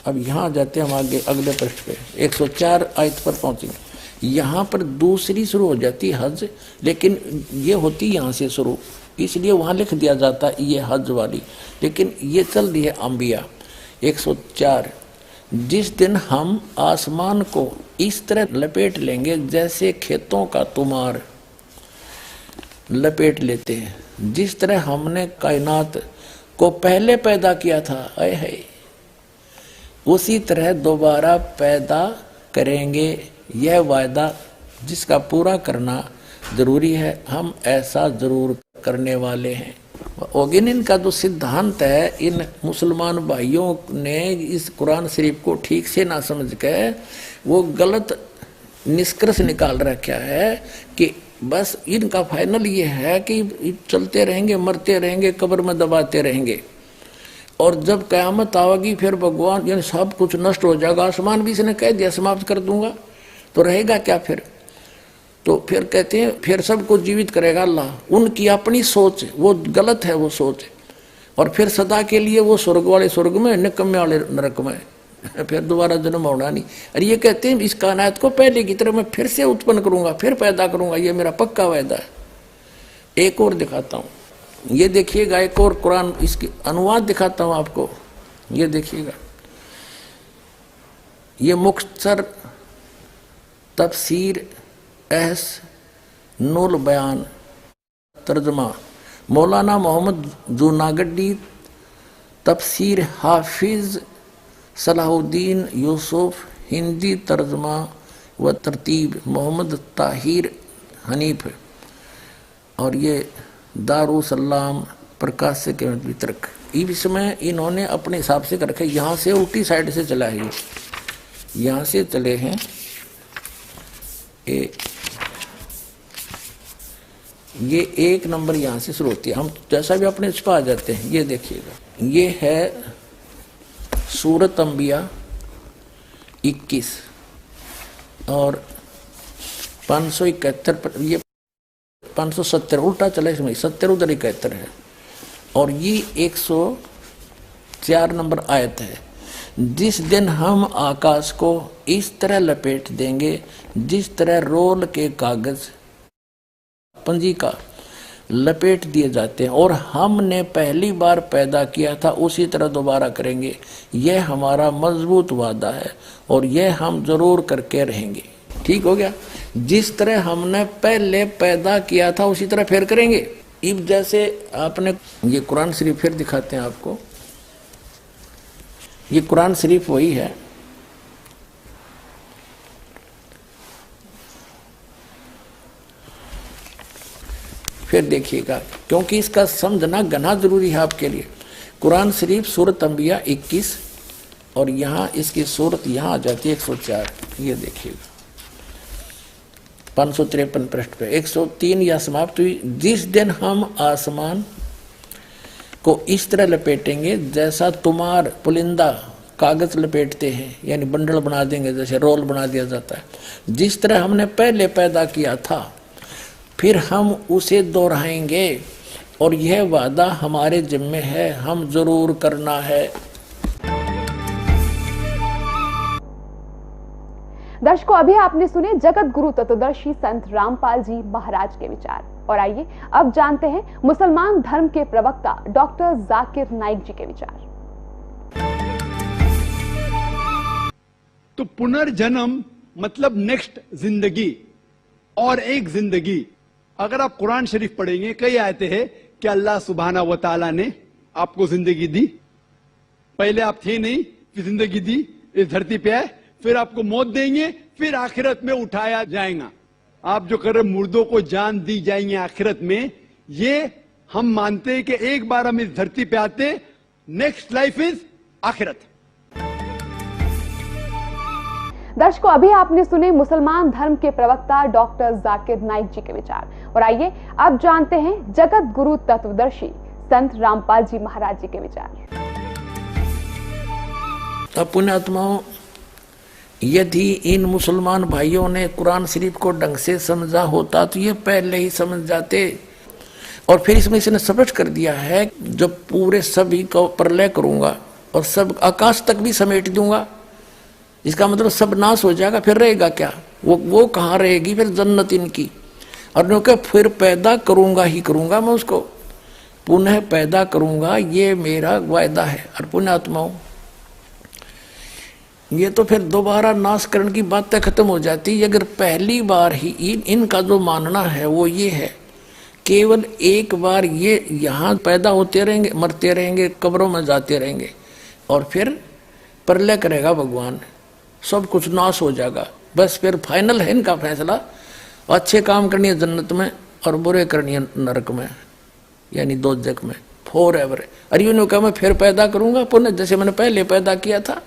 अब यहाँ जाते हैं हम आगे अगले पृष्ठ पे, 104 आयत पर पहुँचेंगे। यहाँ पर दूसरी शुरू हो जाती है हज, लेकिन ये होती यहाँ से शुरू, इसलिए वहाँ लिख दिया जाता है ये हज वाली, लेकिन ये चल रही है अंबिया 104। जिस दिन हम आसमान को इस तरह लपेट लेंगे जैसे खेतों का तुमार लपेट लेते हैं, जिस तरह हमने कायनात को पहले पैदा किया था, आए है उसी तरह दोबारा पैदा करेंगे। यह वायदा जिसका पूरा करना जरूरी है, हम ऐसा जरूर करने वाले हैं। ओगिन इनका जो सिद्धांत है, इन मुसलमान भाइयों ने इस कुरान शरीफ को ठीक से ना समझ के वो गलत निष्कर्ष निकाल रखा है कि बस इनका फाइनल ये है कि चलते रहेंगे, मरते रहेंगे, कब्र में दबाते रहेंगे, और जब क़यामत आवेगी फिर भगवान यानी सब कुछ नष्ट हो जाएगा। आसमान भी इसने कह दिया समाप्त कर दूंगा, तो रहेगा क्या फिर? तो फिर कहते हैं फिर सबको जीवित करेगा अल्लाह। उनकी अपनी सोच वो गलत है, वो सोच, और फिर सदा के लिए वो स्वर्ग वाले स्वर्ग में, निकम्मे वाले नरक में, फिर दोबारा जन्म होना नहीं। और ये कहते हैं इस कायनात को पहले की तरह मैं फिर से उत्पन्न करूंगा, फिर पैदा करूंगा, ये मेरा पक्का वायदा है। एक और दिखाता हूँ, ये देखिएगा, एक और कुरान इसकी अनुवाद दिखाता हूँ आपको, ये देखिएगा। ये मुख्तसर तफसीर एहस नूल बयान तर्जमा मौलाना मोहम्मद जूनागढ़ी, तफसीर हाफिज सलाहुद्दीन यूसुफ, हिंदी तर्जमा व तरतीब मोहम्मद ताहिर हनीफ, और ये दारुसलाम प्रकाशक के वितरक। इसमें इन्होंने अपने हिसाब से कर रखे, यहाँ से उल्टी साइड से चला है, यहाँ से चले हैं ये 1 नंबर यहाँ से शुरू होती है, हम जैसा भी अपने इस पर आ जाते हैं। ये देखिएगा, ये है सूरत अंबिया 21 और 571 पर, ये 570 उल्टा चला, इसमें 70 उधर 71 है, और ये 104 नंबर आयत है। जिस दिन हम आकाश को इस तरह लपेट देंगे जिस तरह रोल के कागज पंजी का लपेट दिए जाते हैं, और हमने पहली बार पैदा किया था उसी तरह दोबारा करेंगे। यह हमारा मजबूत वादा है और यह हम जरूर करके रहेंगे। ठीक हो गया, जिस तरह हमने पहले पैदा किया था उसी तरह फिर करेंगे। अब जैसे आपने ये कुरान शरीफ फिर दिखाते हैं आपको, ये कुरान शरीफ वही है, फिर देखिएगा, क्योंकि इसका समझना घना जरूरी है आपके लिए। कुरान शरीफ सूरत अंबिया 21 और यहाँ इसकी सूरत यहाँ आ जाती है 104। ये देखिएगा, 553 पृष्ठ पे 103 या समाप्त हुई। जिस दिन हम आसमान को इस तरह लपेटेंगे जैसा तुम्हार पुलिंदा कागज लपेटते हैं, यानी बंडल बना देंगे, जैसे रोल बना दिया जाता है, जिस तरह हमने पहले पैदा किया था, फिर हम उसे दोहराएंगे और यह वादा हमारे जिम्मे है, हम जरूर करना है। दर्शकों, अभी आपने सुने जगत गुरु तत्वदर्शी संत रामपाल जी महाराज के विचार, और आइए अब जानते हैं मुसलमान धर्म के प्रवक्ता डॉक्टर जाकिर नाइक जी के विचार। तो पुनर्जन्म मतलब नेक्स्ट जिंदगी और एक जिंदगी। अगर आप कुरान शरीफ पढ़ेंगे, कई आयतें हैं कि अल्लाह सुब्हाना व तआला ने आपको जिंदगी दी, पहले आप थे नहीं, फिर जिंदगी दी, इस धरती पे आए, फिर आपको मौत देंगे, फिर आखिरत में उठाया जाएगा। आप जो कर रहे मुर्दों को जान दी जाएंगे आखिरत में, ये हम मानते हैं कि एक बार हम इस धरती पे आते, नेक्स्ट लाइफ इज आखिरत। दर्शकों, अभी आपने सुने मुसलमान धर्म के प्रवक्ता डॉक्टर जाकिर नाइक जी के विचार, और आइए अब जानते हैं जगत गुरु तत्वदर्शी संत रामपाल जी महाराज जी के विचार। अब पुण्यात्माओं, यदि इन मुसलमान भाइयों ने कुरान शरीफ को ढंग से समझा होता तो ये पहले ही समझ जाते, और फिर इसमें इसने स्पष्ट कर दिया है जब पूरे सभी को प्रलय करूंगा और सब आकाश तक भी समेट दूंगा, इसका मतलब सब नाश हो जाएगा, फिर रहेगा क्या? वो कहाँ रहेगी फिर? जन्नत इनकी। और नो क्या, फिर पैदा करूंगा ही करूंगा, मैं उसको पुनः पैदा करूंगा, ये मेरा वायदा है। और पुण्यात्माओं, ये तो फिर दोबारा नाश करने की बातें खत्म हो जाती है। अगर पहली बार ही इनका जो मानना है वो ये है, केवल एक बार ये यहाँ पैदा होते रहेंगे, मरते रहेंगे, कब्रों में जाते रहेंगे, और फिर प्रलय करेगा भगवान, सब कुछ नाश हो जाएगा, बस फिर फाइनल है इनका फैसला। अच्छे काम करनी है जन्नत में और बुरे करनी है नरक में, यानी दोजख में, फॉर एवर। अरे यूँ कहा मैं फिर पैदा करूंगा पुनः, जैसे मैंने पहले पैदा किया था।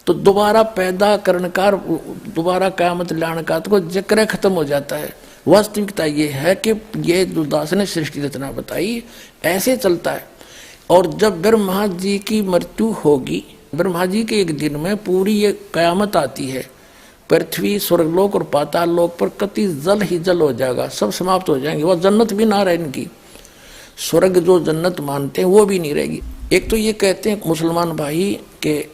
तो दोबारा पैदा करने का, दोबारा क़यामत लाने का तो जिक्र खत्म हो जाता है। वास्तविकता ये है कि ये जो दास ने सृष्टि रचना बताई ऐसे चलता है। और जब ब्रह्मा जी की मृत्यु होगी, ब्रह्मा जी के एक दिन में पूरी ये क़यामत आती है, पृथ्वी, स्वर्गलोक और पाताल लोक पर कति जल ही जल हो जाएगा, सब समाप्त हो जाएंगे, वह जन्नत भी ना रहे इनकी, स्वर्ग जो जन्नत मानते हैं वो भी नहीं रहेगी। एक तो ये कहते हैं मुसलमान भाई के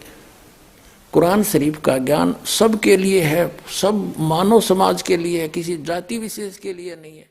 कुरान शरीफ का ज्ञान सबके लिए है, सब मानव समाज के लिए है, किसी जाति विशेष के लिए नहीं है।